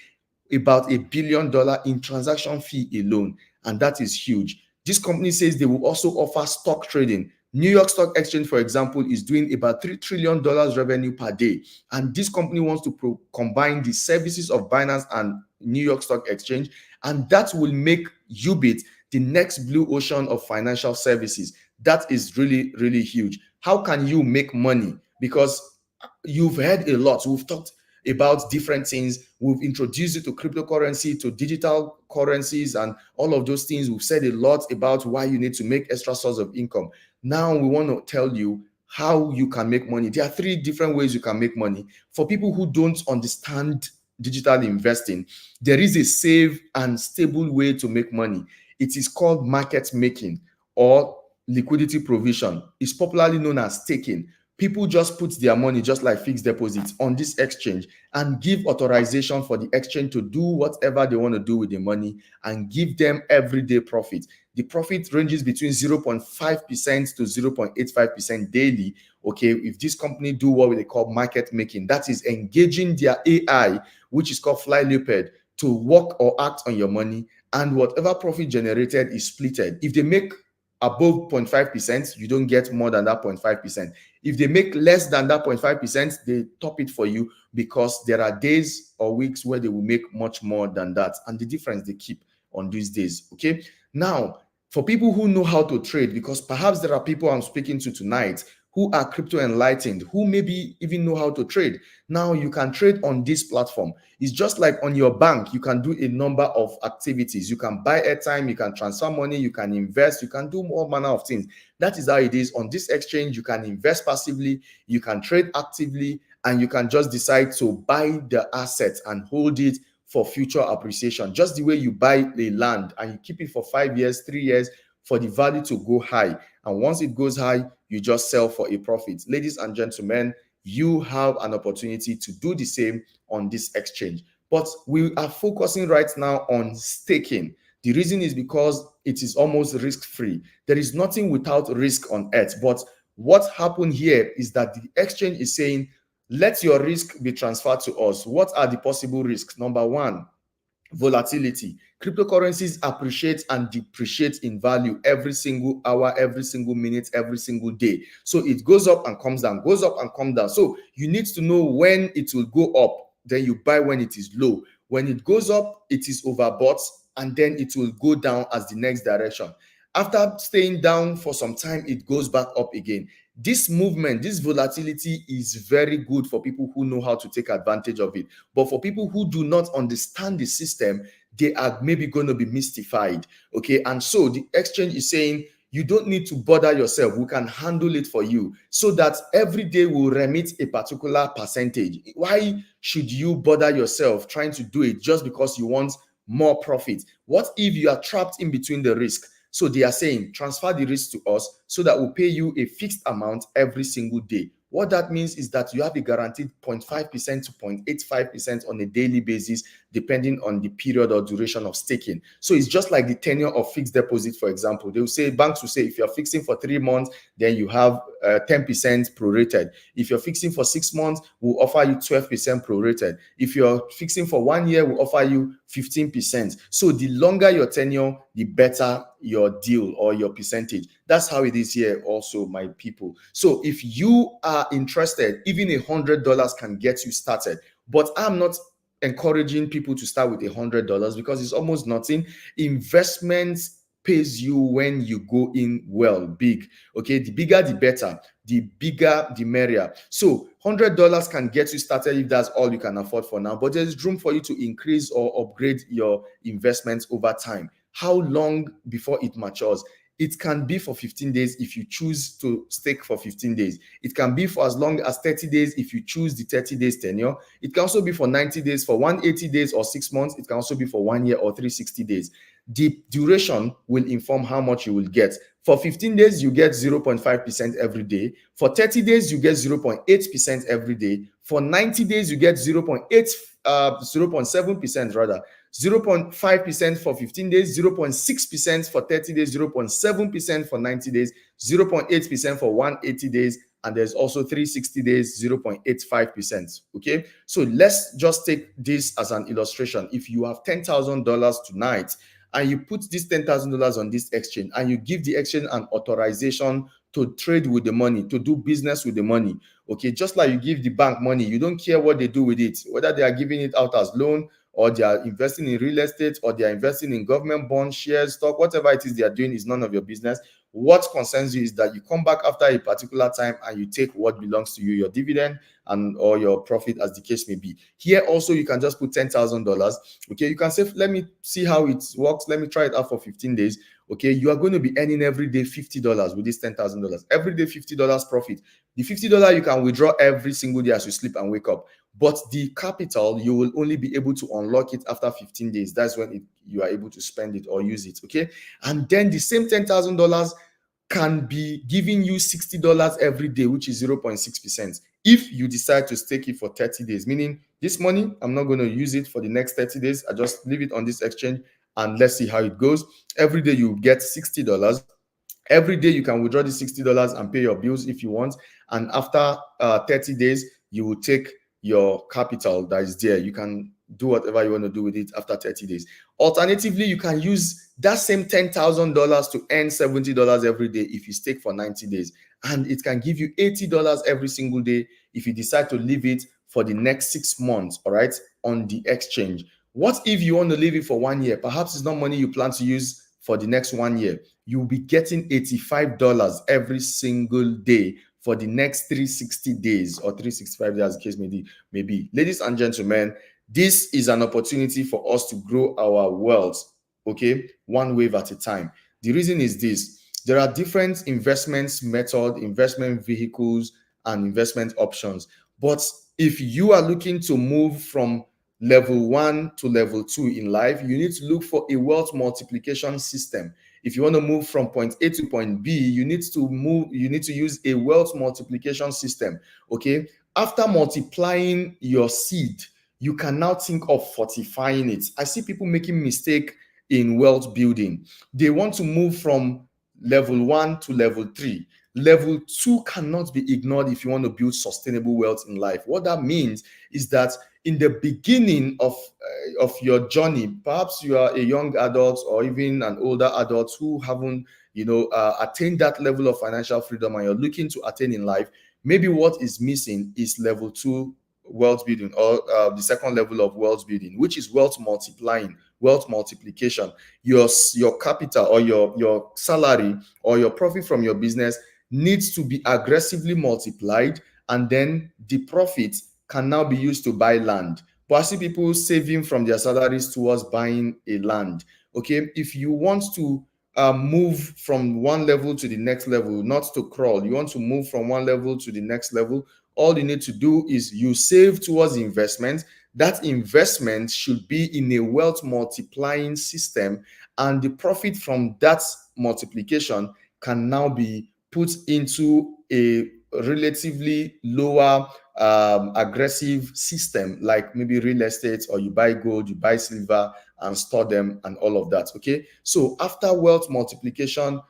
about $1 billion in transaction fee alone, and that is huge. This company says they will also offer stock trading. New York Stock Exchange, for example, is doing about $3 trillion revenue per day, and this company wants to combine the services of Binance and New York Stock Exchange, and that will make UBIT the next blue ocean of financial services. That is really, really huge. How can you make money? Because you've heard a lot. We've talked about different things. We've introduced you to cryptocurrency, to digital currencies, and all of those things. We've said a lot about why you need to make extra source of income. Now we want to tell you how you can make money. There are 3 different ways you can make money. For people who don't understand digital investing, there is a safe and stable way to make money. It is called market making or liquidity provision. It's popularly known as staking. People just put their money, just like fixed deposits, on this exchange and give authorization for the exchange to do whatever they want to do with the money and give them everyday profit. The profit ranges between 0.5% to 0.85% daily. Okay, if this company do what they call market making, that is engaging their AI, which is called Fly Leopard, to work or act on your money, and whatever profit generated is splitted. If they make above 0.5%, you don't get more than that 0.5%. If they make less than that 0.5%, they top it for you, because there are days or weeks where they will make much more than that, and the difference they keep on these days. Okay, now for people who know how to trade, because perhaps there are people I'm speaking to tonight who are crypto enlightened, who maybe even know how to trade. Now you can trade on this platform. It's just like on your bank. You can do a number of activities. You can buy airtime, you can transfer money, you can invest, you can do all manner of things. That is how it is on this exchange. You can invest passively, you can trade actively, and you can just decide to buy the asset and hold it for future appreciation. Just the way you buy a land and you keep it for 5 years, 3 years, for the value to go high. And once it goes high, you just sell for a profit. Ladies and gentlemen, you have an opportunity to do the same on this exchange. But we are focusing right now on staking. The reason is because it is almost risk-free. There is nothing without risk on earth. But what happened here is that the exchange is saying, let your risk be transferred to us. What are the possible risks? Number one, volatility. Cryptocurrencies appreciate and depreciate in value every single hour, every single minute, every single day. So it goes up and comes down, goes up and comes down. So you need to know when it will go up, then you buy when it is low. When it goes up, it is overbought, and then it will go down as the next direction. After staying down for some time, it goes back up again. This movement, this volatility is very good for people who know how to take advantage of it. But for people who do not understand the system, they are maybe going to be mystified. Okay, and so the exchange is saying, you don't need to bother yourself. We can handle it for you, so that every day will remit a particular percentage. Why should you bother yourself trying to do it just because you want more profit? What if you are trapped in between the risk? So they are saying, transfer the risk to us so that we'll pay you a fixed amount every single day. What that means is that you have a guaranteed 0.5% to 0.85% on a daily basis, depending on the period or duration of staking. So it's just like the tenure of fixed deposit, for example. They will say, banks will say, if you're fixing for 3 months, then you have 10% prorated. If you're fixing for 6 months, we'll offer you 12% prorated. If you're fixing for 1 year, we'll offer you 15%. So the longer your tenure, the better your deal or your percentage. That's how it is here also, my people. So if you are interested, even $100 can get you started. But I'm not encouraging people to start with $100 because it's almost nothing. Investments pays you when you go in well, big. Okay, the bigger the better, the bigger the merrier. So $100 can get you started if that's all you can afford for now, but there's room for you to increase or upgrade your investments over time. How long before it matures? It can be for 15 days if you choose to stake for 15 days. It can be for as long as 30 days if you choose the 30 days tenure. It can also be for 90 days, for 180 days or 6 months. It can also be for 1 year or 360 days. The duration will inform how much you will get. For 15 days, you get 0.5% every day. For 30 days, you get 0.8% every day. For 90 days, you get 0.7% rather. 0.5% for 15 days, 0.6% for 30 days, 0.7% for 90 days, 0.8% for 180 days, and there's also 360 days, 0.85%. Okay, so let's just take this as an illustration. If you have $10,000 tonight and you put this $10,000 on this exchange and you give the exchange an authorization to trade with the money, to do business with the money, okay, just like you give the bank money, you don't care what they do with it, whether they are giving it out as loan, or they are investing in real estate, or they are investing in government bonds, shares, stock, whatever it is they are doing is none of your business. What concerns you is that you come back after a particular time and you take what belongs to you, your dividend and or your profit, as the case may be. Here also, you can just put $10,000. Okay, you can say, let me see how it works. Let me try it out for 15 days. Okay, you are going to be earning every day $50 with this $10,000. Every day $50 profit. The $50 you can withdraw every single day as you sleep and wake up. But the capital, you will only be able to unlock it after 15 days. That's when you are able to spend it or use it. Okay, and then the same $10,000 can be giving you $60 every day, which is 0.6%. If you decide to stake it for 30 days, meaning this money, I'm not going to use it for the next 30 days. I just leave it on this exchange and let's see how it goes. Every day you get $60. Every day you can withdraw the $60 and pay your bills if you want. And after 30 days, you will take your capital that is there. You can do whatever you want to do with it after 30 days. Alternatively, you can use that same $10,000 to earn $70 every day if you stake for 90 days. And it can give you $80 every single day if you decide to leave it for the next 6 months, all right, on the exchange. What if you want to leave it for 1 year? Perhaps it's not money you plan to use for the next 1 year. You'll be getting $85 every single day for the next 360 days or 365 days, as the case may be. Ladies and gentlemen, this is an opportunity for us to grow our wealth, okay, one wave at a time. The reason is this: there are different investments method, investment vehicles, and investment options. But if you are looking to move from level 1 to level 2 in life, you need to look for a wealth multiplication system. If you want to move from point A to point B, you need to use a wealth multiplication system. Okay, after multiplying your seed, you can now think of fortifying it. I see people making mistake in wealth building. They want to move from level 1 to level 3. Level 2 cannot be ignored if you want to build sustainable wealth in life. What that means is that in the beginning of your journey, perhaps you are a young adult or even an older adult who haven't, attained that level of financial freedom and you're looking to attain in life. Maybe what is missing is level 2 wealth building, or the second level of wealth building, which is wealth multiplication. Your capital or your salary or your profit from your business needs to be aggressively multiplied, and then the profit can now be used to buy land. But I see people saving from their salaries towards buying a land. Okay, if you want to move from one level to the next level, not to crawl, you want to move from one level to the next level, all you need to do is you save towards investment. That investment should be in a wealth multiplying system, and the profit from that multiplication can now be put into a relatively lower aggressive system, like maybe real estate, or you buy gold, you buy silver and store them and all of that. Okay, so after wealth multiplication,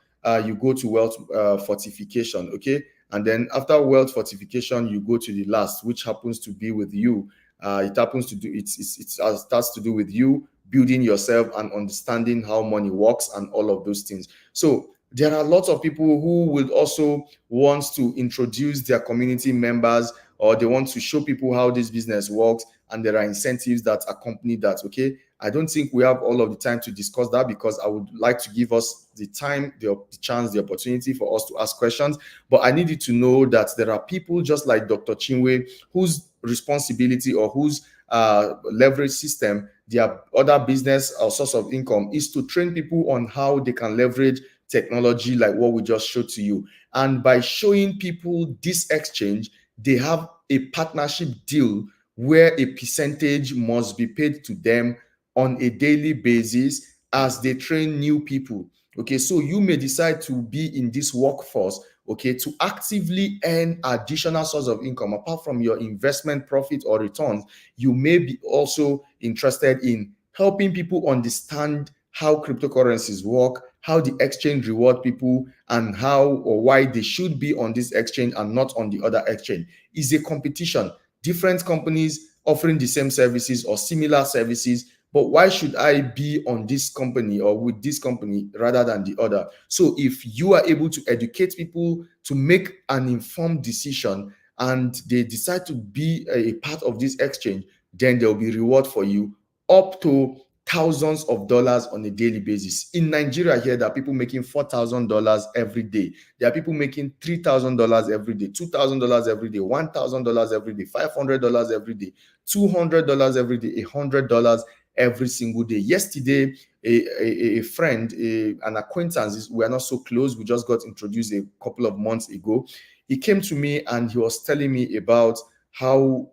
you go to wealth fortification. Okay, and then after wealth fortification, you go to the last, which happens to be with you. It starts to do with you building yourself and understanding how money works and all of those things. So there are lots of people who will also want to introduce their community members, or they want to show people how this business works, and there are incentives that accompany that. Okay, I don't think we have all of the time to discuss that, because I would like to give us the time, the chance, the opportunity for us to ask questions. But I need you to know that there are people just like Dr. Chinwe, whose responsibility or whose leverage system, their other business or source of income, is to train people on how they can leverage technology like what we just showed to you. And by showing people this exchange, they have a partnership deal where a percentage must be paid to them on a daily basis as they train new people. Okay, so you may decide to be in this workforce, okay, to actively earn additional source of income apart from your investment profit or returns. You may be also interested in helping people understand how cryptocurrencies work, how the exchange reward people, and how or why they should be on this exchange and not on the other exchange. It's a competition. Different companies offering the same services or similar services, but why should I be on this company or with this company rather than the other? So if you are able to educate people to make an informed decision and they decide to be a part of this exchange, then there will be reward for you up to thousands of dollars on a daily basis. In Nigeria here, there are people making $4,000 every day. There are people making $3,000 every day, $2,000 every day, $1,000 every day, $500 every day, $200 every day, $100 every single day. Yesterday, a friend, an acquaintance, we are not so close, we just got introduced a couple of months ago. He came to me and he was telling me about how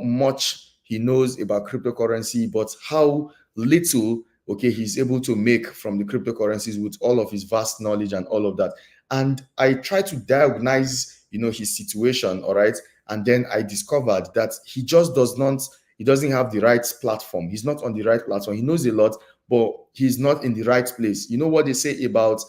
much he knows about cryptocurrency, but how little he's able to make from the cryptocurrencies with all of his vast knowledge and all of that. And I tried to diagnose his situation, all right, and then I discovered that he doesn't have the right platform. He's not on the right platform. He knows a lot, but he's not in the right place. You know what they say about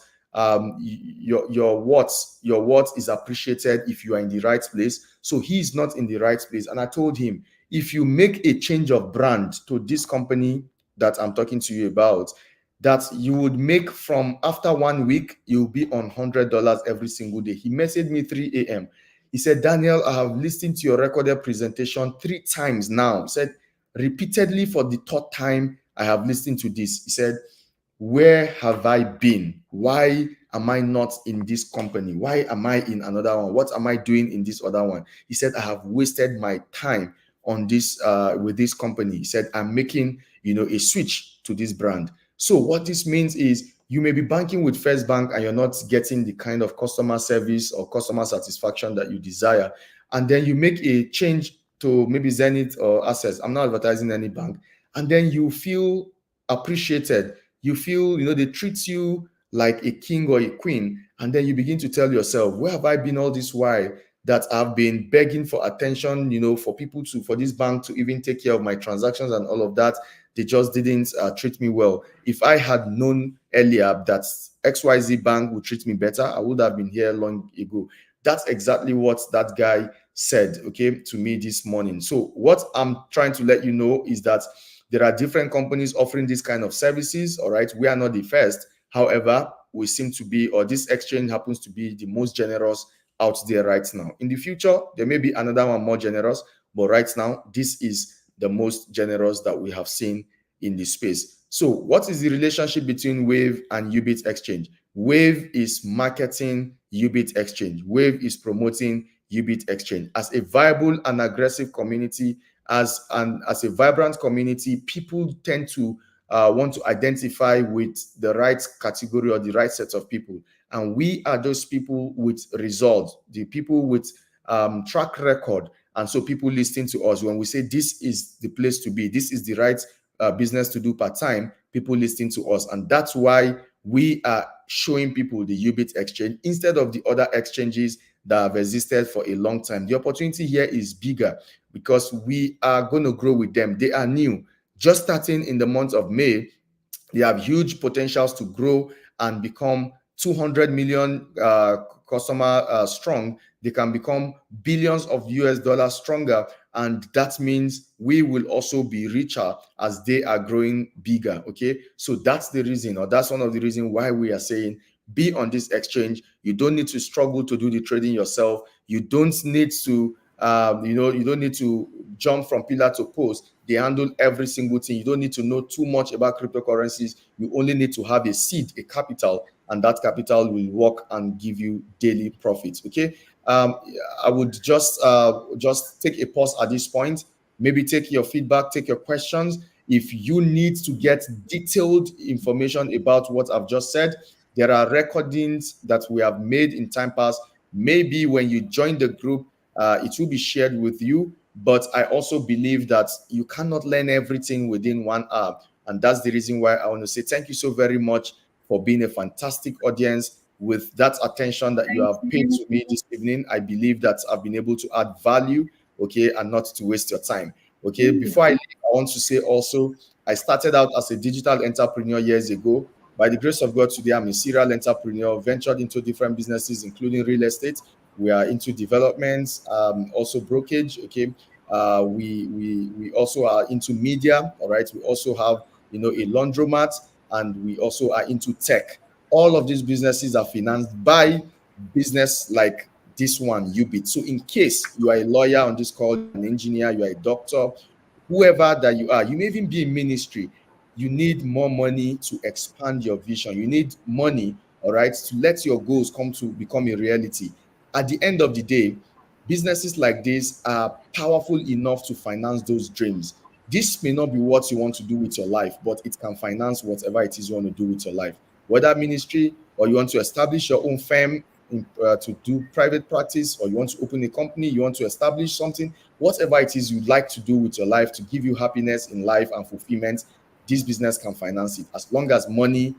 your worth is appreciated if you are in the right place. So he's not in the right place. And I told him, if you make a change of brand to this company that I'm talking to you about, that you would make from after 1 week, you'll be on $100 every single day. He messaged me 3 a.m. He said, Daniel, I have listened to your recorded presentation 3 times now. He said, repeatedly for the 3rd time, I have listened to this. He said, where have I been? Why am I not in this company? Why am I in another one? What am I doing in this other one? He said, I have wasted my time on this with this company. He said, I'm making a switch to this brand. So what this means is you may be banking with First Bank and you're not getting the kind of customer service or customer satisfaction that you desire. And then you make a change to maybe Zenith or Access. I'm not advertising any bank. And then you feel appreciated. You feel, they treat you like a king or a queen. And then you begin to tell yourself, where have I been all this while that I've been begging for attention, for this bank to even take care of my transactions and all of that. They just didn't treat me well. If I had known earlier that XYZ bank would treat me better, I would have been here long ago. That's exactly what that guy said, to me this morning. So what I'm trying to let you know is that there are different companies offering this kind of services, all right? We are not the first. However, we seem to be, or this exchange happens to be the most generous out there right now. In the future, there may be another one more generous, but right now, this is the most generous that we have seen in the space. So what is the relationship between Wave and Ubit Exchange? Wave is marketing Ubit Exchange. Wave is promoting Ubit Exchange. As a viable and aggressive community, as a vibrant community, people tend to want to identify with the right category or the right set of people. And we are those people with results, the people with track record. And so people listening to us, when we say this is the place to be, this is the right business to do part-time, people listening to us. And that's why we are showing people the Ubit exchange instead of the other exchanges that have existed for a long time. The opportunity here is bigger because we are going to grow with them. They are new. Just starting in the month of May, they have huge potentials to grow and become 200 million customer strong. They can become billions of US dollars stronger. And that means we will also be richer as they are growing bigger. Okay. So that's the reason, or that's one of the reasons why we are saying be on this exchange. You don't need to struggle to do the trading yourself. You don't need to, you don't need to jump from pillar to post. They handle every single thing. You don't need to know too much about cryptocurrencies. You only need to have a seed, a capital, and that capital will work and give you daily profits. Okay. I would just take a pause at this point. Maybe take your feedback, take your questions. If you need to get detailed information about what I've just said, there are recordings that we have made in time past. Maybe when you join the group, it will be shared with you. But I also believe that you cannot learn everything within 1 hour. And that's the reason why I want to say thank you so very much for being a fantastic audience. With that attention that you have paid to me this evening, I believe that I've been able to add value, okay, and not to waste your time. Okay, before I leave, I want to say also, I started out as a digital entrepreneur years ago. By the grace of God, today I'm a serial entrepreneur, ventured into different businesses, including real estate. We are into developments, also brokerage. Okay, we also are into media. All right, we also have a laundromat, and we also are into tech. All of these businesses are financed by business like this one, Ubit. So in case you are a lawyer on this call, an engineer, you are a doctor, whoever that you are, you may even be in ministry, you need more money to expand your vision. You need money, all right, to let your goals come to become a reality. At the end of the day, businesses like this are powerful enough to finance those dreams. This may not be what you want to do with your life, but it can finance whatever it is you want to do with your life, whether ministry, or you want to establish your own firm to do private practice, or you want to open a company, you want to establish something, whatever it is you'd like to do with your life to give you happiness in life and fulfillment, this business can finance it. As long as money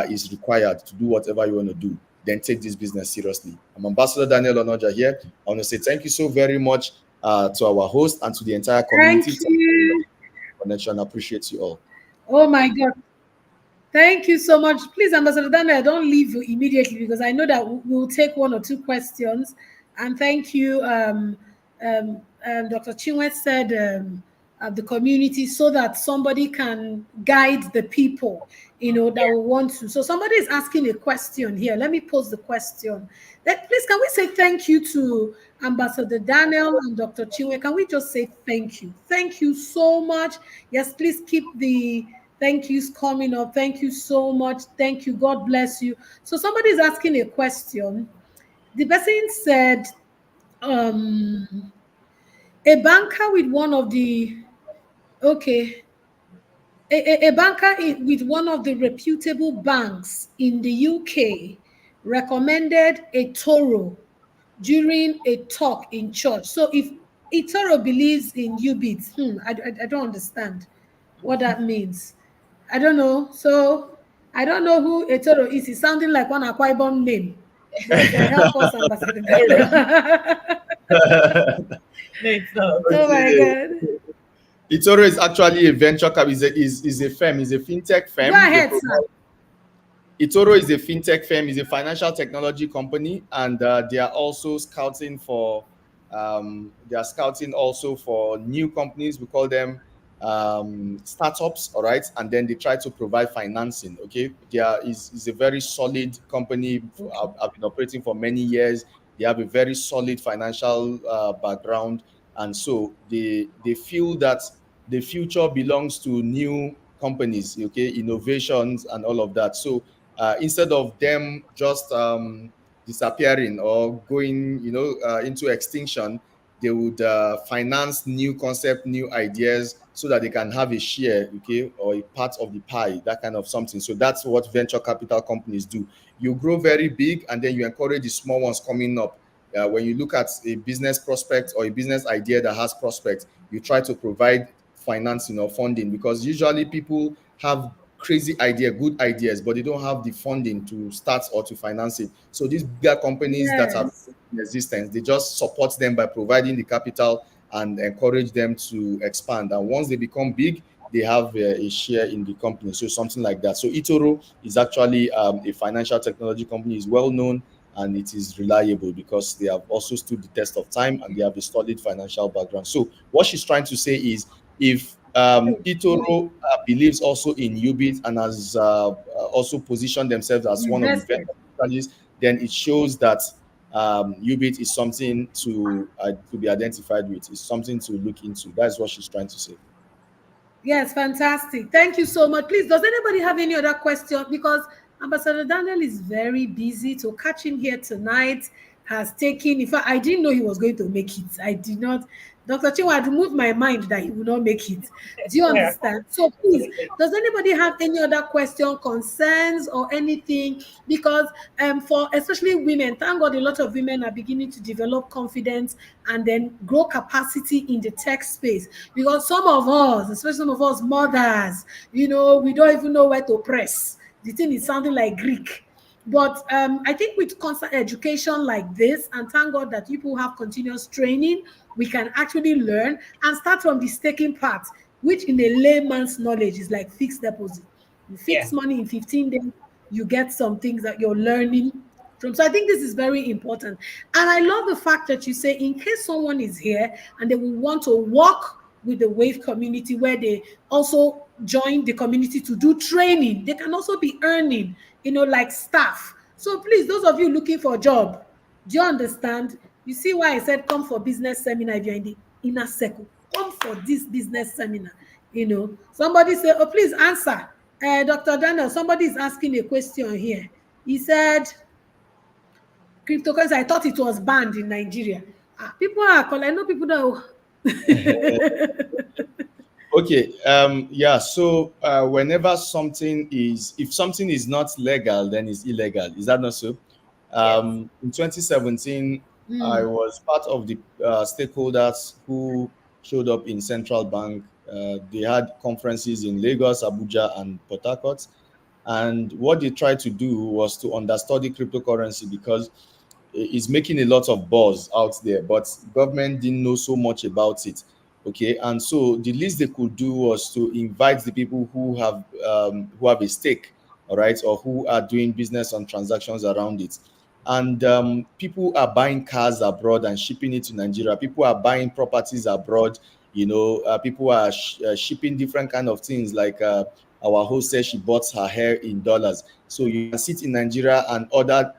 is required to do whatever you want to do, then take this business seriously. I'm Ambassador Daniel Onoja here. I want to say thank you so very much to our host and to the entire community. Thank you. Connection. I appreciate you all. Oh my God. Thank you so much. Please, Ambassador Daniel, don't leave immediately, because I know that we'll take one or two questions. And thank you. Dr. Chinwe said the community, so that somebody can guide the people, that will want to. So somebody is asking a question here. Let me pose the question. Please, can we say thank you to Ambassador Daniel and Dr. Chinwe? Can we just say thank you? Thank you so much. Yes, please keep the thank yous coming up. Thank you so much. Thank you. God bless you. So somebody is asking a question. The person said, a banker with one of the a banker with one of the reputable banks in the UK recommended a Toro during a talk in church. So if Itoro believes in UBIT, I don't understand what that means. I don't know. So I don't know who Etoro is. It's sounding like one Akwa Ibom name. But help us, Ambassador Daniel. No, it's not. Oh my God. Itoro is actually a venture capital. Is a firm. Is a fintech firm. Go ahead, sir. Itoro is a fintech firm. Is a financial technology company, and they are also scouting for. They are scouting also for new companies. We call them startups, all right, and then they try to provide financing. Okay, there is a very solid company. I've been operating for many years. They have a very solid financial background, and so they feel that the future belongs to new companies, okay, innovations and all of that. So instead of them just disappearing or going, into extinction, they would finance new concept, new ideas, so that they can have a share, okay, or a part of the pie, that kind of something. So that's what venture capital companies do. You grow very big, and then you encourage the small ones coming up. When you look at a business prospect or a business idea that has prospects, you try to provide financing or funding, because usually people have crazy idea, good ideas, but they don't have the funding to start or to finance it. So these bigger companies that are in existence, they just support them by providing the capital and encourage them to expand. And once they become big, they have a share in the company. So something like that. So Itoro is actually a financial technology company. Is well known, and it is reliable because they have also stood the test of time, and they have a solid financial background. So what she's trying to say is, if Itoro believes also in UBIT and has also positioned themselves as one of the venture capitalists, then it shows that UBIT is something to be identified with. It's something to look into. That's what she's trying to say. Yes, fantastic. Thank you so much. Please, does anybody have any other question? Because Ambassador Daniel is very busy. To catch him here tonight has taken, in fact, I didn't know he was going to make it. I did not. Dr. Chinwe had removed my mind that he would not make it. Do you understand? So please, does anybody have any other question, concerns, or anything? Because for especially women, thank God a lot of women are beginning to develop confidence and then grow capacity in the tech space. Because some of us, especially some of us mothers, we don't even know where to press. The thing is sounding like Greek. But I think with constant education like this, and thank God that people have continuous training, we can actually learn and start from the staking part. which in a layman's knowledge is like fixed deposit. You Yeah. fix money in 15 days, you get some things that you're learning from. So I think this is very important. And I love the fact that you say, in case someone is here and they will want to work with the Wave community, where they also join the community to do training, they can also be earning, like staff. So please, those of you looking for a job, do you understand? You see why I said come for business seminar if you're in the inner circle. Come for this business seminar. Somebody say, oh, please answer. Dr. Daniel, somebody is asking a question here. He said, cryptocurrency, I thought it was banned in Nigeria. People are calling, I know people that. Okay. Yeah. So whenever if something is not legal, then it's illegal. Is that not so? Yes. In 2017, I was part of the stakeholders who showed up in Central Bank. They had conferences in Lagos, Abuja, and Port Harcourt. And what they tried to do was to understudy cryptocurrency because it's making a lot of buzz out there, but government didn't know so much about it. Okay, and so the least they could do was to invite the people who have a stake, all right, or who are doing business on transactions around it. And people are buying cars abroad and shipping it to Nigeria. People are buying properties abroad. People are shipping different kind of things. Like our host said, she bought her hair in dollars. So you can sit in Nigeria and order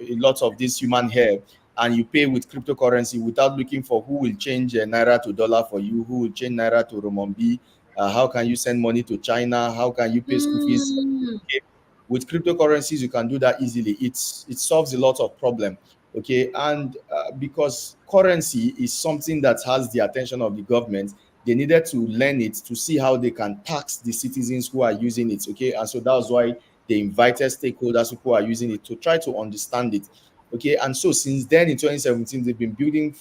a lot of this human hair, and you pay with cryptocurrency without looking for who will change naira to dollar for you, who will change naira to renminbi, how can you send money to China, how can you pay school fees. Okay, with cryptocurrencies you can do that easily. It solves a lot of problem. Okay, and because currency is something that has the attention of the government, they needed to learn it to see how they can tax the citizens who are using it. Okay, and so that was why they invited stakeholders who are using it to try to understand it. Okay, and so since then in 2017, they've been building,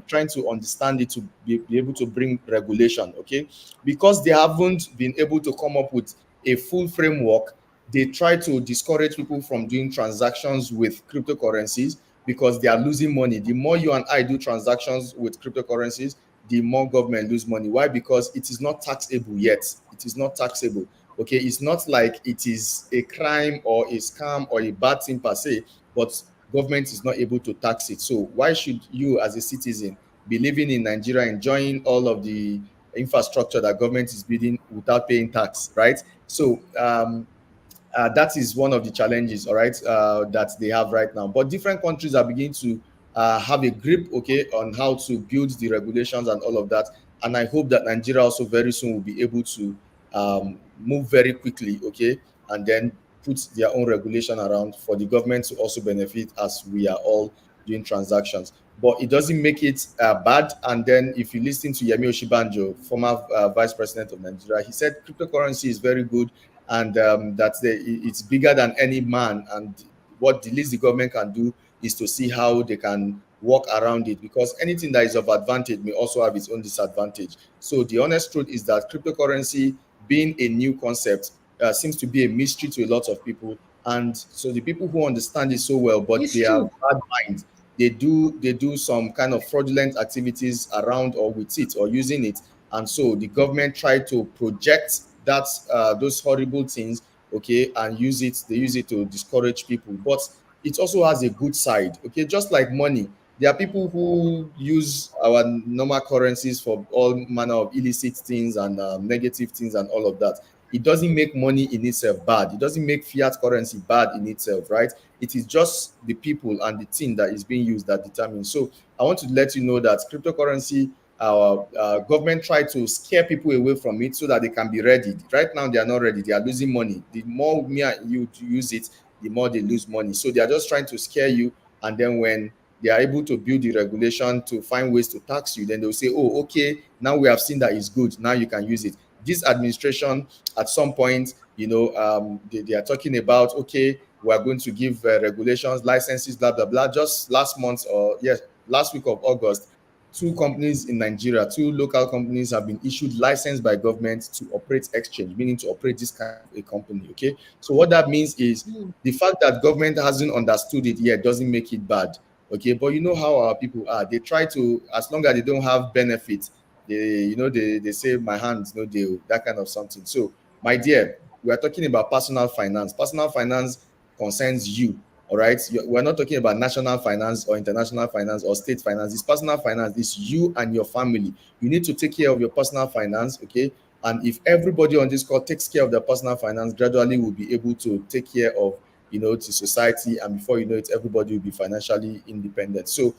trying to understand it to be able to bring regulation. Okay, because they haven't been able to come up with a full framework, they try to discourage people from doing transactions with cryptocurrencies because they are losing money. The more you and I do transactions with cryptocurrencies, the more government lose money. Why? Because it is not taxable yet. It is not taxable. Okay, it's not like it is a crime or a scam or a bad thing per se, but government is not able to tax it. So why should you as a citizen be living in Nigeria enjoying all of the infrastructure that government is building without paying tax, right? So that is one of the challenges, all right, that they have right now. But different countries are beginning to have a grip, okay, on how to build the regulations and all of that. And I hope that Nigeria also very soon will be able to move very quickly, okay, and then put their own regulation around for the government to also benefit as we are all doing transactions. But it doesn't make it bad. And then if you listen to Yemi Oshibanjo, former vice president of Nigeria, he said cryptocurrency is very good, and that it's bigger than any man, and what the least the government can do is to see how they can work around it, because anything that is of advantage may also have its own disadvantage. So the honest truth is that cryptocurrency, being a new concept, seems to be a mystery to a lot of people. And so the people who understand it so well, but It's they are true. bad minds, they do some kind of fraudulent activities around or with it or using it. And so the government tried to project that those horrible things, okay, and they use it to discourage people. But it also has a good side, okay, just like money. There are people who use our normal currencies for all manner of illicit things and negative things and all of that. It doesn't make money in itself bad. It doesn't make fiat currency bad in itself, right? It is just the people and the thing that is being used that determines. So I want to let you know that cryptocurrency, our government try to scare people away from it so that they can be ready. Right now, they are not ready. They are losing money. The more me and you to use it, the more they lose money. So they are just trying to scare you. And then when they are able to build the regulation to find ways to tax you, then they'll say, oh, okay, now we have seen that it's good. Now you can use it. This administration, at some point, they are talking about, okay, we are going to give regulations, licenses, blah, blah, blah. Just last month, or yes, last week of August, two companies in Nigeria, two local companies have been issued license by government to operate exchange, meaning to operate this kind of a company. Okay. So what that means is the fact that government hasn't understood it yet doesn't make it bad. Okay. But you know how our people are. They try to, as long as they don't have benefits, they say my hands no deal, that kind of something. So, my dear, we are talking about personal finance. Personal finance concerns you. All right. We're not talking about national finance or international finance or state finance. It's personal finance. It's you and your family. You need to take care of your personal finance. Okay. And if everybody on this call takes care of their personal finance, gradually we'll be able to take care of, to society. And before you know it, everybody will be financially independent. So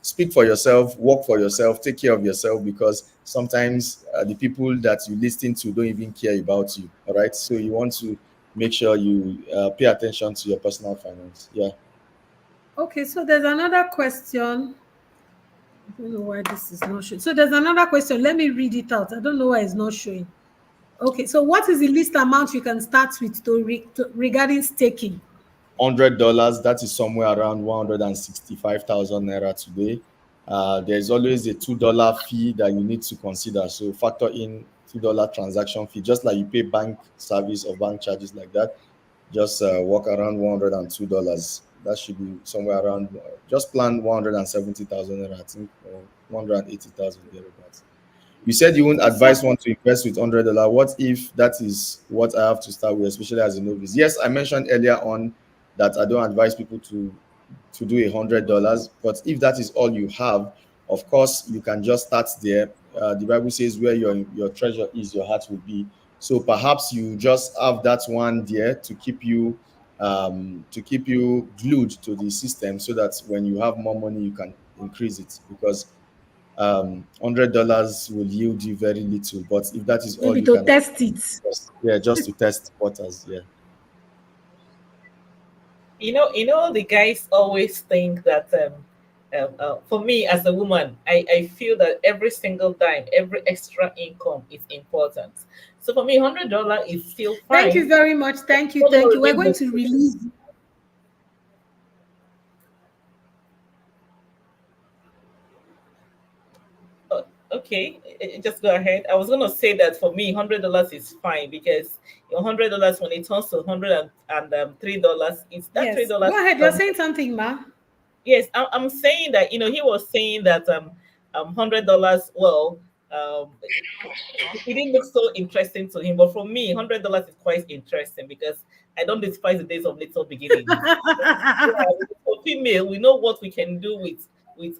speak for yourself, work for yourself, take care of yourself, because sometimes the people that you listen to don't even care about you. All right. So you want to make sure you pay attention to your personal finance. Yeah. Okay, so there's another question. I don't know why this is not showing. So there's another question. Let me read it out. I don't know why it's not showing. Okay, so what is the least amount you can start with regarding staking? $100, that is somewhere around 165,000 naira today. There's always a $2 fee that you need to consider. So factor in $2 transaction fee, just like you pay bank service or bank charges like that. Just walk around $102. That should be somewhere around. Just plan 170,000 naira, I think, or 180,000 thereabouts. You said you won't Okay, so advise one to invest with $100. What if that is what I have to start with, especially as a novice? Yes, I mentioned earlier on that I don't advise people to do $100. But if that is all you have, of course, you can just start there. The Bible says, "Where your treasure is, your heart will be." So perhaps you just have that one there to keep you glued to the system, so that when you have more money, you can increase it, because $100 will yield you very little. But if that is all maybe you to can afford, test it. just to test waters. Yeah. The guys always think that for me as a woman, I feel that every single dime, every extra income is important. So for me, $100 is still Thank you fine. very much. Thank you. It's not Thank gonna you. We're remain going the to same. release. Okay, just go ahead. I was gonna say that for me, $100 is fine, because your $100 when it turns to $103, it's that three Yes, dollars go ahead. You're saying something, Ma. Yes, I'm saying that he was saying that $100. Well, it didn't look so interesting to him, but for me, $100 is quite interesting, because I don't despise the days of little beginnings. Yeah, for female, we know what we can do with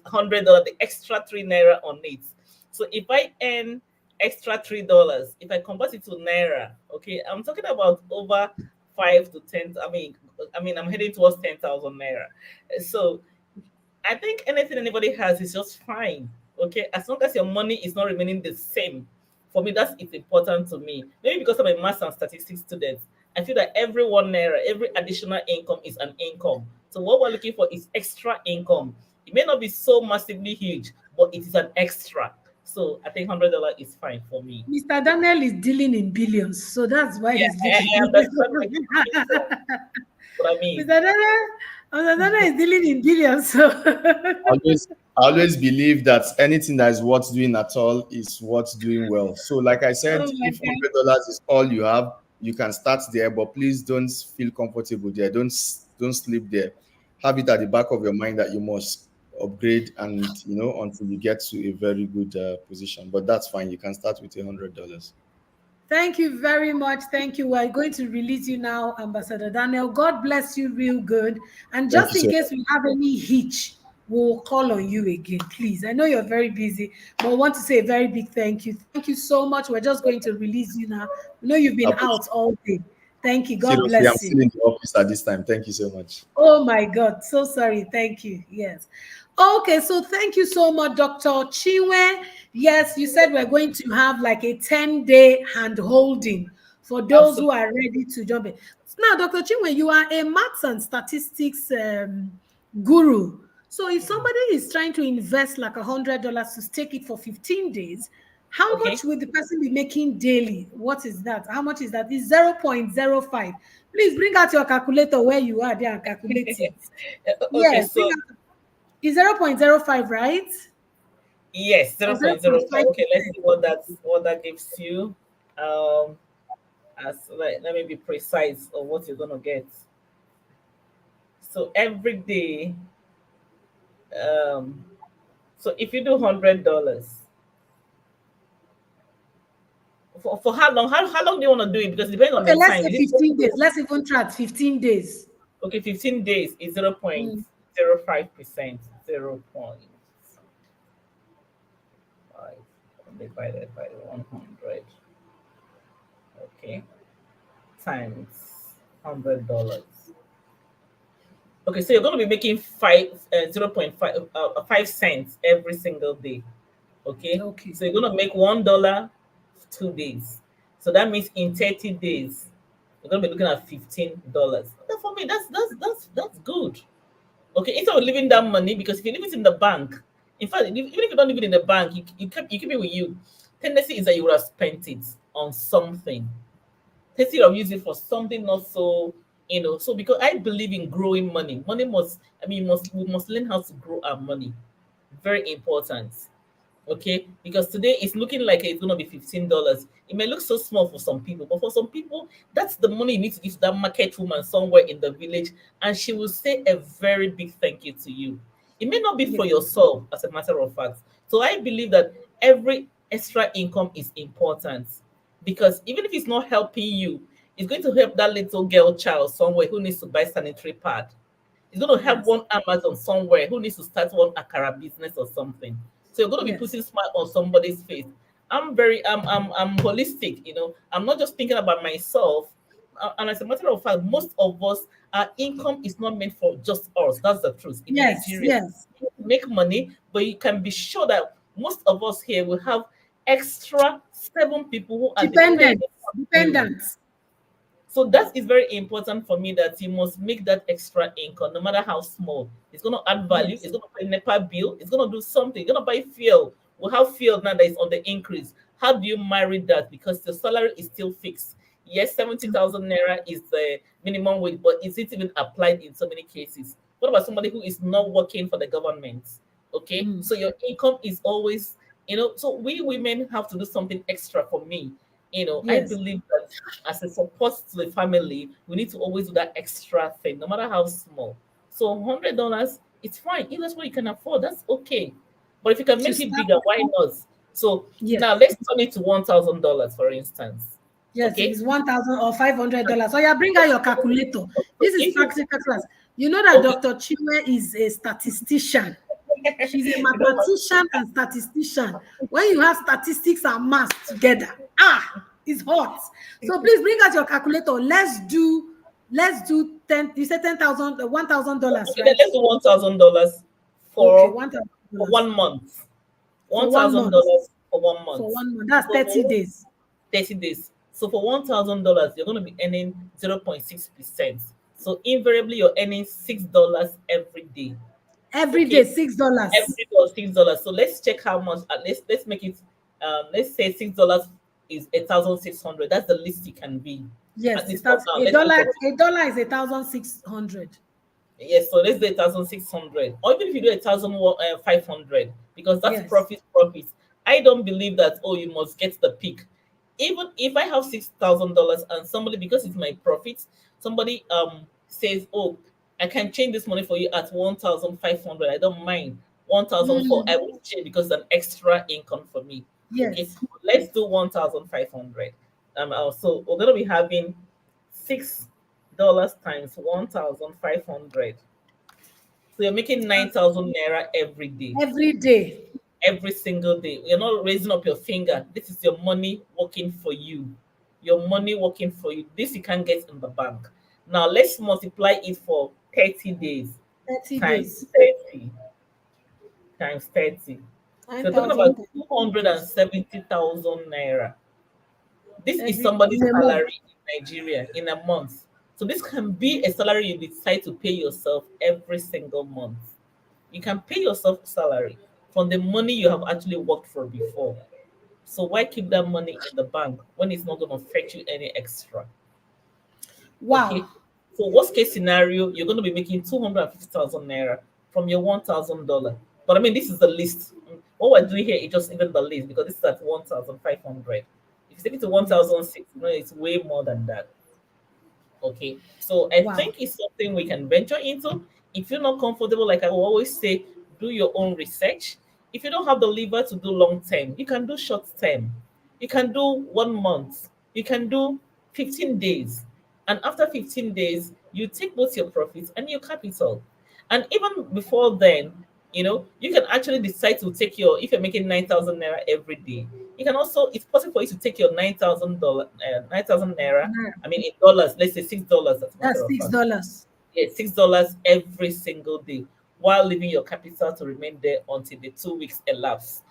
$100, the extra 3 naira on it. So if I earn extra $3, if I convert it to naira, okay, I'm talking about over 5 to 10. I mean, I'm heading towards 10,000 naira. So I think anything anybody has is just fine. Okay, as long as your money is not remaining the same. For me, that's it's important to me. Maybe because I'm a math and statistics student, I feel that every 1 naira, every additional income is an income. So what we're looking for is extra income. It may not be so massively huge, but it is an extra. So I think $100 is fine for me. Mr. Daniel is dealing in billions, so that's why Yeah, he's I looking. understand where you're coming from. What I Mr. mean. Daniel, Mr. Daniel is dealing in billions, so I always believe that anything that is worth doing at all is worth doing well. So, like I said, oh my if God. $100 is all you have, you can start there, but please don't feel comfortable there. Don't sleep there. Have it at the back of your mind that you must upgrade, and until you get to a very good position. But that's fine. You can start with $100. Thank you very much. Thank you. We're going to release you now, Ambassador Daniel. God bless you real good. And Thank just you in so case much. we have any hitch, we'll call on you again, please. I know you're very busy, but I want to say a very big thank you. Thank you so much. We're just going to release you now. We know you've been out all day. Thank you. God Seriously, I'm bless you. still in the office at this time. Thank you so much. Oh my God, so sorry. Thank you. Yes. Okay, so thank you so much, Dr. Chinwe. Yes, you said we're going to have like a 10-day hand holding for those who Absolutely. are ready to jump in. Now, Dr. Chinwe, you are a maths and statistics guru. So if somebody is trying to invest like $100 to stake it for 15 days, how Okay. much will the person be making daily? What is that? How much is that? It's 0.05. Please bring out your calculator where you are there and calculate it. Okay, Yes, so it's 0.05, right? yes, Or 0.05. Okay, let's 0.5%. see what that gives you. Um, let me be precise of what you're gonna get. So every day, um, so if you do $100, For how long? How long do you want to do it? Because it depends on Okay, the let's time. say 15 days. Let's even try 15 days. Okay, 15 days is 0 Mm. 0.05%. 0.5 divided by 100. Okay, times $100. Okay, so you're going to be making 0.5 5 cents every single day. Okay, Okay. so you're going to make $1 2 days. So that means in 30 days, you're going to be looking at $15. For me, that's good. Okay, instead of leaving that money, because if you leave it in the bank, in fact, even if you don't leave it in the bank, you keep it with you. Tendency is that you would have spent it on something. Instead of using it for something not so, so because I believe in growing money. Money must, I mean, we must learn how to grow our money. Very important. Okay, because today it's looking like it's gonna be $15. It may look so small for some people, but for some people, that's the money you need to give to that market woman somewhere in the village, and she will say a very big thank you to you. It may not be Yeah. for yourself, as a matter of fact. So I believe that every extra income is important, because even if it's not helping you, it's going to help that little girl child somewhere who needs to buy sanitary pad. It's going to help Yes. one Amazon somewhere who needs to start one Akara business or something. So you're going to be Yes. putting smile on somebody's face. I'm holistic. I'm not just thinking about myself. And as a matter of fact, most of us, our income is not meant for just us. That's the truth. In Yes. Nigeria, Yes. you make money, but you can be sure that most of us here will have extra 7 people who are depending Dependent. on you. Dependent. So that is very important for me, that you must make that extra income, no matter how small. It's going to add value. Yes. It's going to pay NEPA bill. It's going to do something. You're going to buy fuel. We have fuel now that is on the increase. How do you marry that? Because the salary is still fixed. Yes, 70,000 naira is the minimum wage, but is it even applied in so many cases? What about somebody who is not working for the government? Okay, Mm. so your income is always, so we women have to do something extra. For me, I Yes. believe that as a support to the family, we need to always do that extra thing, no matter how small. So $100, it's fine. If that's what you can afford, that's okay. But if you can To make it start. bigger, why not? So Yes. now let's turn it to $1,000, for instance. Yes, if Okay. it's 1,000 or $500. So yeah, bring out your calculator. This is If you practical class. You know that okay, Dr. Chinwe is a statistician. She's a you know what? mathematician and statistician. When you have statistics and math together, it's hot. So please bring out your calculator. Let's do 10. You said 10,000, $1,000, Okay, then right? let's do $1,000 Okay, for for $1,000 one month. for One one thousand month. dollars for one For month. 1 month. That's So 30 days. 30 days. So for $1,000, you're going to be earning 0.6%. So invariably, you're earning $6 every day. Every day, Okay, $6. every day was $6. So let's check how much. Let's make it. Let's say $6 is 1,600. That's the least it can be. At Yes, least it for has now. a Let's dollar. look at A dollar is 1,600. Yes, so let's do 1,600, or even if you do 1,500, because that's Yes. profit. I don't believe that, oh, you must get the peak. Even if I have $6,000 and somebody, because it's my profit, somebody says, oh, I can change this money for you at 1,500. I don't mind. 1,004, I Mm, will change because it's an extra income for me. Okay, yes. let's do 1,500. So we're gonna be having $6 times 1,500. So you're making 9,000 naira every day, Every day. every single day. You're not raising up your finger. This is your money working for you. Your money working for you. This you can't get in the bank. Now let's multiply it for 30 days 30 times days. 30 times 30. So you're talking 9,000 about times 30 days. 270,000 naira. This is Every somebody's in a month. salary in Nigeria in a month. So this can be a salary you decide to pay yourself every single month. You can pay yourself salary from the money you have actually worked for before. So why keep that money in the bank when it's not going to fetch you any extra? Wow. Okay. So worst case scenario, you're going to be making 250,000 naira from your $1,000. But I mean, this is the list. What we're doing here is just even the list, because this is at 1,500. If you take it to Yes. 1,006, it's way more than that. Okay, so I Wow. think it's something we can venture into. If you're not comfortable, like I will always say, do your own research. If you don't have the liver to do long term, you can do short term. You can do 1 month. You can do 15 days. And after 15 days, you take both your profits and your capital. And even before then, you can actually decide to take if you're making 9,000 naira every day, you can also, it's possible for you to take your $9,000 naira, Yeah, I mean in dollars, let's say $6 as a matter that's of six fact. dollars. Yeah, $6 every single day, while leaving your capital to remain there until the 2 weeks elapses,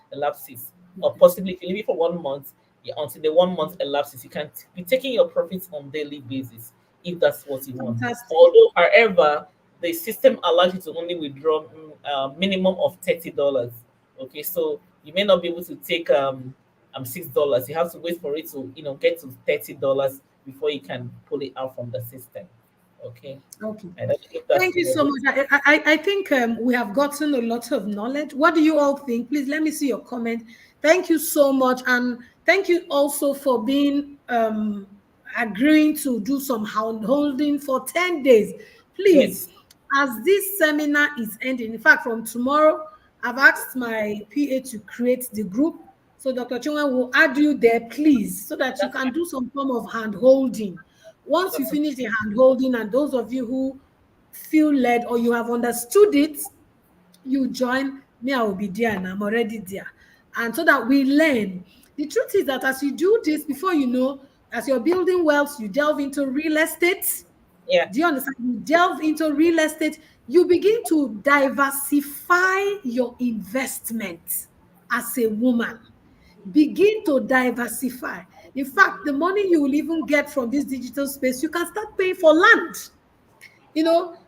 or possibly if you leave it for 1 month, yeah, until the 1 month elapses, you can be taking your profits on daily basis if that's what you want. Fantastic. Although, however, the system allows you to only withdraw minimum of $30. Okay, so you may not be able to take $6. You have to wait for it to get to $30 before you can pull it out from the system. Okay. Okay. I don't know if that's Thank you so much. I think we have gotten a lot of knowledge. What do you all think? Please let me see your comment. Thank you so much. And thank you also for being agreeing to do some hand holding for 10 days. Please, yes. as this seminar is ending, in fact, from tomorrow, I've asked my PA to create the group. So Dr. Chinwe will add you there, please, so that you That's can fine. do some form of hand holding. Once you That's finish okay. the hand holding, and those of you who feel led or you have understood it, you join me. I will be there and I'm already there. And so that we learn. The truth is that as you do this, before you know, as you're building wealth, you delve into real estate. Yeah. Do you understand? You delve into real estate, you begin to diversify your investment as a woman. Begin to diversify. In fact, the money you will even get from this digital space, you can start paying for land.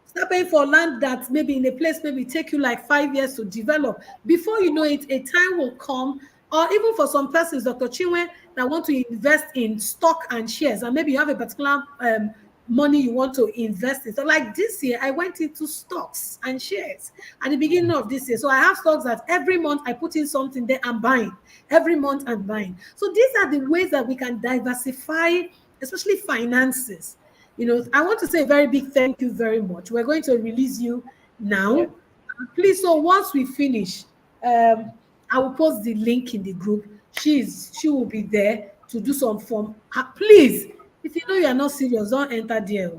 Start paying for land that maybe in a place maybe take you like 5 years to develop. Before you know it, a time will come, or even for some persons, Dr. Chinwe, that want to invest in stock and shares, and maybe you have a particular money you want to invest in. So like this year, I went into stocks and shares at the beginning of this year. So I have stocks that every month I put in something there, I'm buying. Every month I'm buying. So these are the ways that we can diversify, especially finances. I want to say a very big thank you very much. We're going to release you Yeah. now. Please, so once we finish, I will post the link in the group. She will be there to do some form. Please, if you know you are not serious, don't enter there.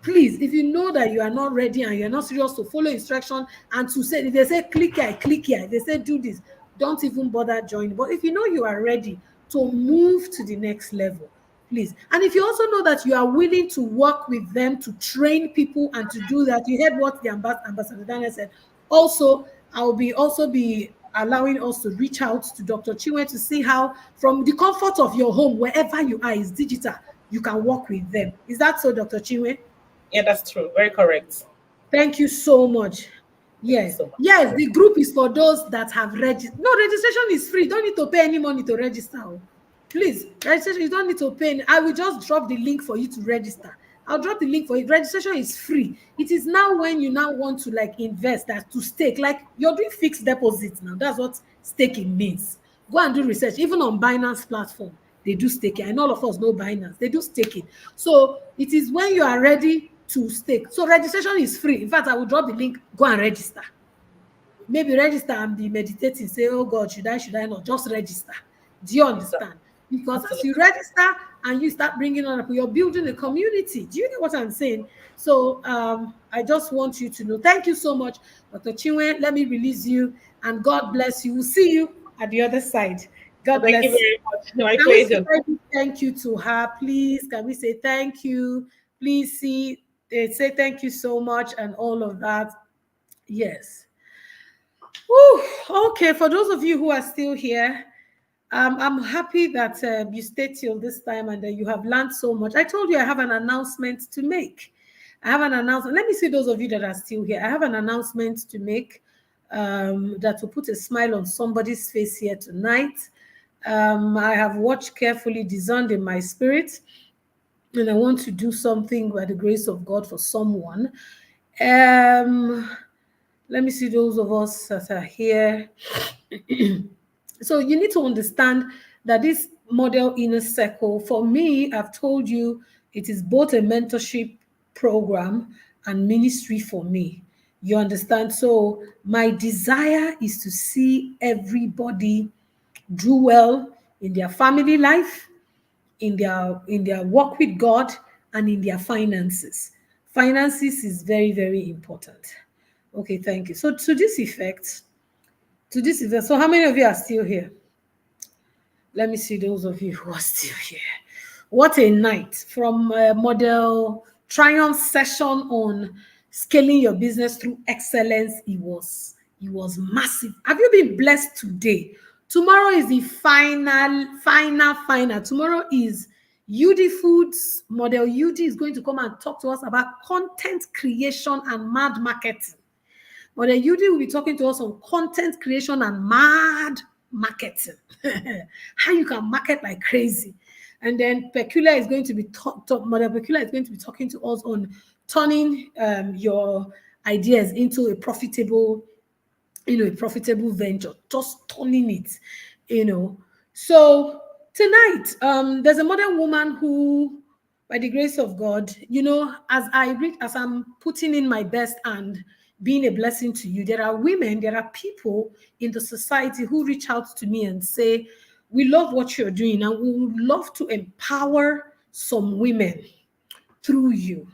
Please, if you know that you are not ready and you're not serious to follow instruction and to say, if they say click here, click here, if they say do this, don't even bother joining. But if you know you are ready to move to the next level, please. And if you also know that you are willing to work with them to train people and to do that, you heard what the Ambassador Daniel said. Also, I will be allowing us to reach out to Dr. Chinwe to see how, from the comfort of your home, wherever you are, is digital, you can work with them. Is that so, Dr. Chinwe? Yeah, that's true. Very correct. Thank you so much. Thank you Yeah. so much. Yes, the group is for those that have registered. No, registration is free. Don't need to pay any money to register. Please, registration, you don't need to pay. I will just drop the link for you to register. I'll drop the link for you. Registration is free. It is now when you now want to like invest, that to stake. Like you're doing fixed deposits now. That's what staking means. Go and do research. Even on Binance platform, they do staking. And all of us know Binance. They do staking. So it is when you are ready to stake. So registration is free. In fact, I will drop the link. Go and register. Maybe register and be meditating. Say, oh God, should I not? Just register. Do you Exactly. understand? Because as you Absolutely. register and you start bringing on people, you're building a community. Do you know what I'm saying? So I just want you to know. Thank you so much, Dr. Chinwe. Let me release you, and God bless you. We'll see you at the other side. God Thank you bless you. very much. My Can we say pleasure. very big thank you to her, please? Can we say thank you? Please say thank you so much and all of that. Yes. Whew. Okay, for those of you who are still here, I'm happy that you stayed till this time and you have learned so much. I told you I have an announcement to make. I have an announcement. Let me see those of you that are still here. I have an announcement to make that will put a smile on somebody's face here tonight. I have watched carefully, discerned in my spirit, and I want to do something by the grace of God for someone. Let me see those of us that are here. So you need to understand that this model inner circle, for me, I've told you, it is both a mentorship program and ministry for me. You understand? So my desire is to see everybody do well in their family life, in their work with God, and in their finances. Finances is very, very important. Okay, thank you. So to this effect, so how many of you are still here? Let me see those of you who are still here. What a night from model triumph session on scaling your business through excellence. It was massive. Have you been blessed today? Tomorrow is the final. Tomorrow is UD Foods. Model UD is going to come and talk to us about content creation and mad marketing. Model UD will be talking to us on content creation and mad marketing. How you can market like crazy. And then Peculiar is going to be Model Peculiar is going to be talking to us on turning your ideas into a profitable venture, just turning it. So tonight, there's a modern woman who, by the grace of God, as I'm putting in my best and being a blessing to you, there are people in the society who reach out to me and say, we love what you're doing and we would love to empower some women through you.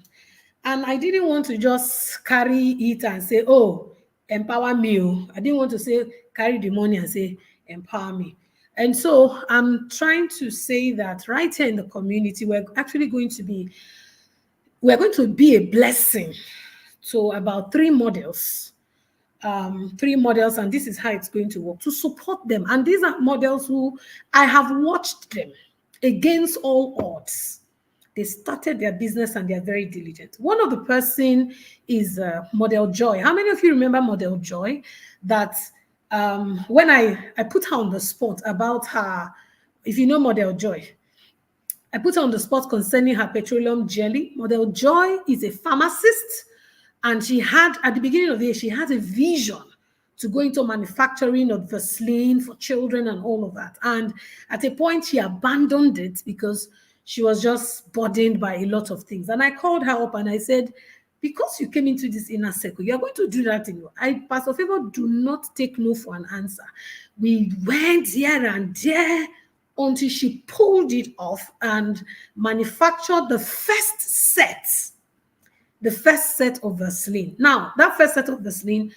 And I didn't want to just carry it and say, oh, empower me. I didn't want to say, carry the money and say, empower me. And so I'm trying to say that right here in the community, we're going to be a blessing to about three models, and this is how it's going to work, to support them. And these are models who I have watched them against all odds. They started their business and they're very diligent. One of the person is Model Joy. How many of you remember Model Joy? That when I put her on the spot about her, if you know Model Joy, I put her on the spot concerning her petroleum jelly. Model Joy is a pharmacist, and she had, at the beginning of the year, she had a vision to go into manufacturing of Vaseline for children and all of that. And at a point, she abandoned it because she was just burdened by a lot of things. And I called her up and I said, because you came into this inner circle, you're going to do that in your Pastor Favor, do not take no for an answer. We went here and there until she pulled it off and manufactured the first set of Vaseline. Now, that first set of Vaseline,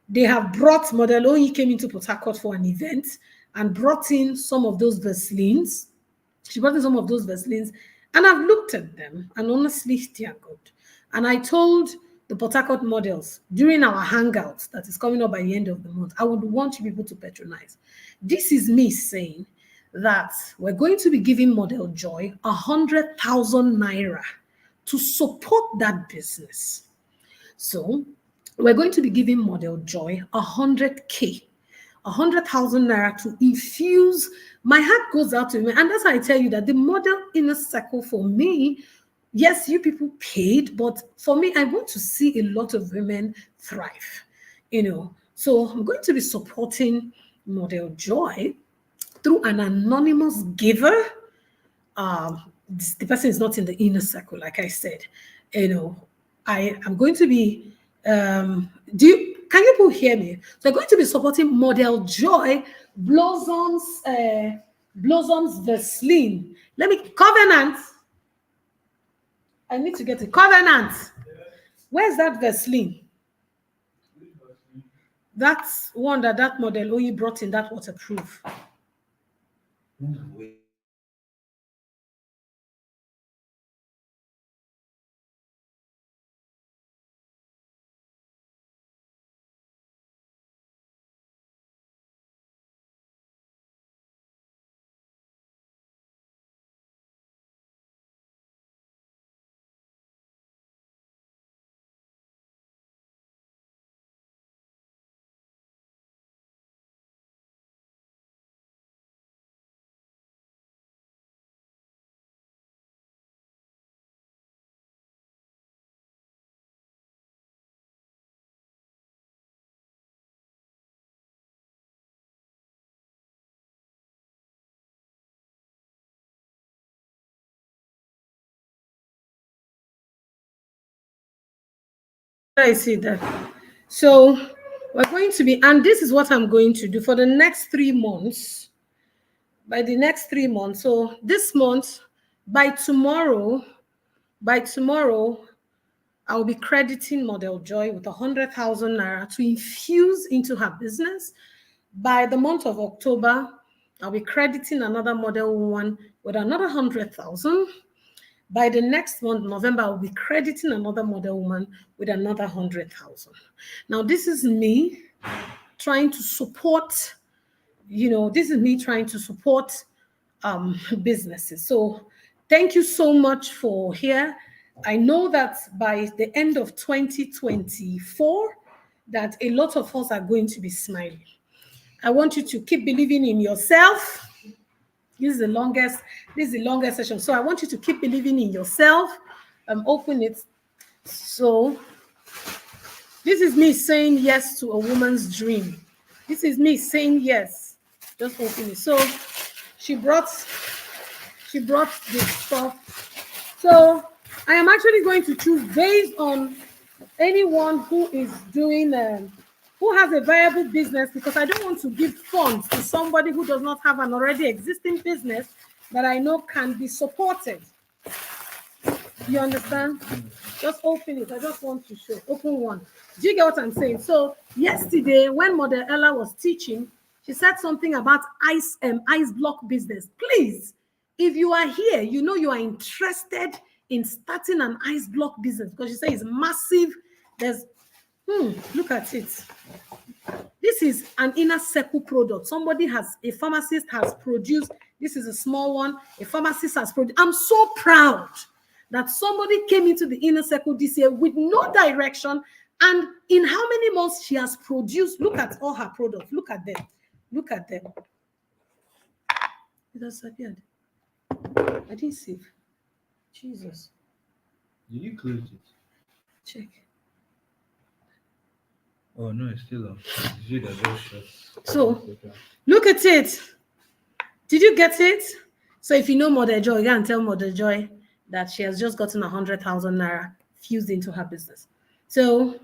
they have brought Model O. He came into Port Harcourt for an event and brought in some of those Vaselines. She brought in some of those Vaselines, and I've looked at them, and honestly, they are good. And I told the Port Harcourt models during our hangouts that is coming up by the end of the month, I would want you people to patronize. This is me saying that we're going to be giving Model Joy 100,000 naira to support that business. So we're going to be giving Model Joy 100,000 naira to infuse. My heart goes out to me, and that's how I tell you that the model inner circle for me, yes, you people paid, but for me, I want to see a lot of women thrive, So I'm going to be supporting Model Joy through an anonymous giver. The person is not in the inner circle, like I said. I am going to be. Can you people hear me? So I'm going to be supporting Model Joy Blossoms Vaseline. Let me Covenant. I need to get a Covenant. Where's that Vaseline? That's one that model only brought in, that waterproof. I see that. So we're going to be, and this is what I'm going to do for the next 3 months. by the next 3 months. So this month, by tomorrow, I'll be crediting Model Joy with 100,000 naira to infuse into her business. By the month of October, I'll be crediting another Model Woman with another 100,000. By the next month, November, I'll be crediting another Model Woman with another 100,000. Now, this is me trying to support, businesses. So thank you so much for here. I know that by the end of 2024, that a lot of us are going to be smiling. I want you to keep believing in yourself. This is the longest session. So I want you to keep believing in yourself. Open it. So this is me saying yes to a woman's dream. This is me saying yes. Just open it. So she brought this stuff. So I am actually going to choose based on anyone who is doing who has a viable business, because I don't want to give funds to somebody who does not have an already existing business that I know can be supported. You understand? Just open it. I just want to show. Open one. Do you get what I'm saying? So yesterday, when Mother Ella was teaching, she said something about ice block business. Please, if you are here, you know you are interested in starting an ice block business, because she said it's massive. There's look at it. This is an inner circle product. A pharmacist has produced. This is a small one. A pharmacist has produced. I'm so proud that somebody came into the inner circle this year with no direction. And in how many months she has produced? Look at all her products. Look at them. Look at them. It has disappeared. I didn't save. Jesus. Did you close it? Check. Oh no, it's still on. So look at it. Did you get it? So if you know Mother Joy, you can tell Mother Joy that she has just gotten 100,000 naira fused into her business. So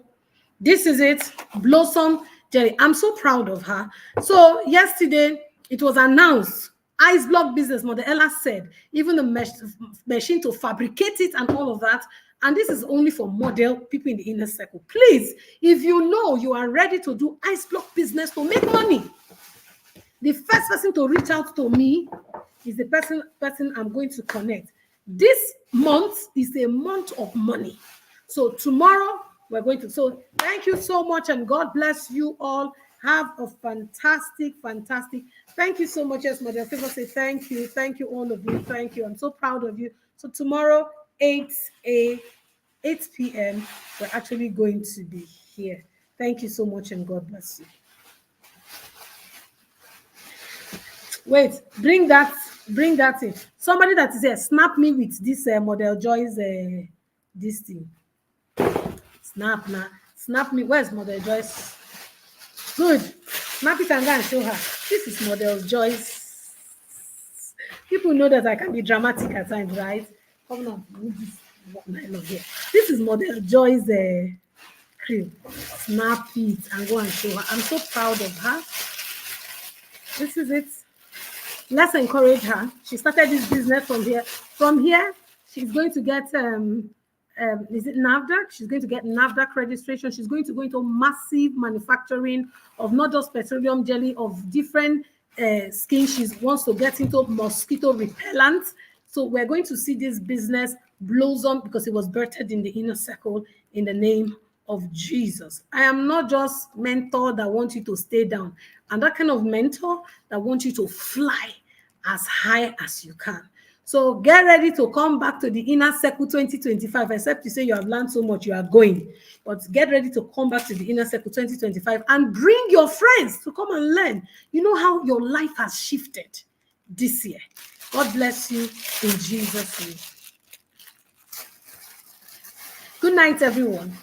this is it. Blossom Jelly. I'm so proud of her. So yesterday it was announced. Ice block business, Mother Ella said, even the machine to fabricate it and all of that. And this is only for model people in the inner circle. Please, if you know you are ready to do ice block business to make money, the first person to reach out to me is the person I'm going to connect. This month is a month of money. So tomorrow we're going to. So thank you so much, and God bless you all. Have a fantastic. Thank you so much. Yes, Mother Favor say thank you. Thank you, all of you. Thank you. I'm so proud of you. So tomorrow, 8 p.m., we're actually going to be here. Thank you so much, and God bless you. Wait, bring that in. Somebody that is here, snap me with this Model Joy's this thing. Snap now. Snap me. Where's Model Joyce? Good. Snap it and go and show her. This is Model Joyce. People know that I can be dramatic at times, right? Come on, this is Model Joy's cream. Snap it and go and show her. I'm so proud of her. This is it. Let's encourage her. She started this business from here. From here, she's going to get is it NAFDAC? She's going to get NAFDAC registration. She's going to go into massive manufacturing of not just petroleum jelly, of different skin. She wants to get into mosquito repellent. So we're going to see this business blossom because it was birthed in the inner circle in the name of Jesus. I am not just mentor that wants you to stay down. I'm that kind of mentor that wants you to fly as high as you can. So get ready to come back to the inner circle 2025, except you say you have learned so much, you are going. But get ready to come back to the inner circle 2025 and bring your friends to come and learn. You know how your life has shifted this year. God bless you in Jesus' name. Good night, everyone.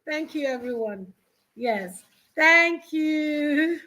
Thank you, everyone. Yes. Thank you.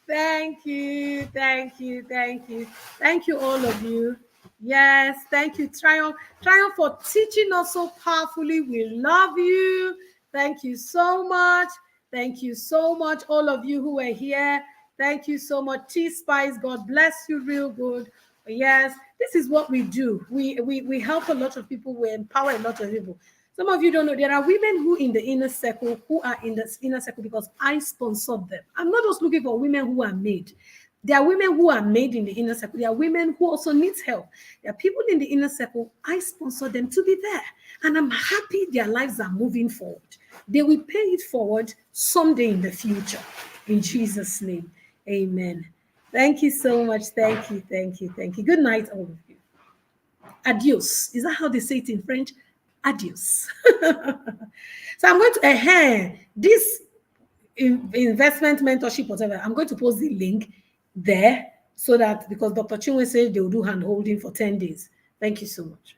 Thank you. Thank you. Thank you. Thank you, all of you. Yes. Thank you, Triumph. Triumph for teaching us so powerfully. We love you. Thank you so much. Thank you so much, all of you who are here. Thank you so much. T-Spice, God bless you real good. Yes, this is what we do. We help a lot of people. We empower a lot of people. Some of you don't know, there are women who in the inner circle, who are in the inner circle because I sponsored them. I'm not just looking for women who are made. There are women who are made in the inner circle. There are women who also need help. There are people in the inner circle. I sponsor them to be there. And I'm happy their lives are moving forward. They will pay it forward someday in the future. In Jesus' name, amen. Thank you so much. Thank you, thank you, thank you. Good night, all of you. Adios. Is that how they say it in French? Adios. So I'm going to, this investment mentorship, whatever, I'm going to post the link there so that, because Dr. Chinwe said they will do hand holding for 10 days. Thank you so much.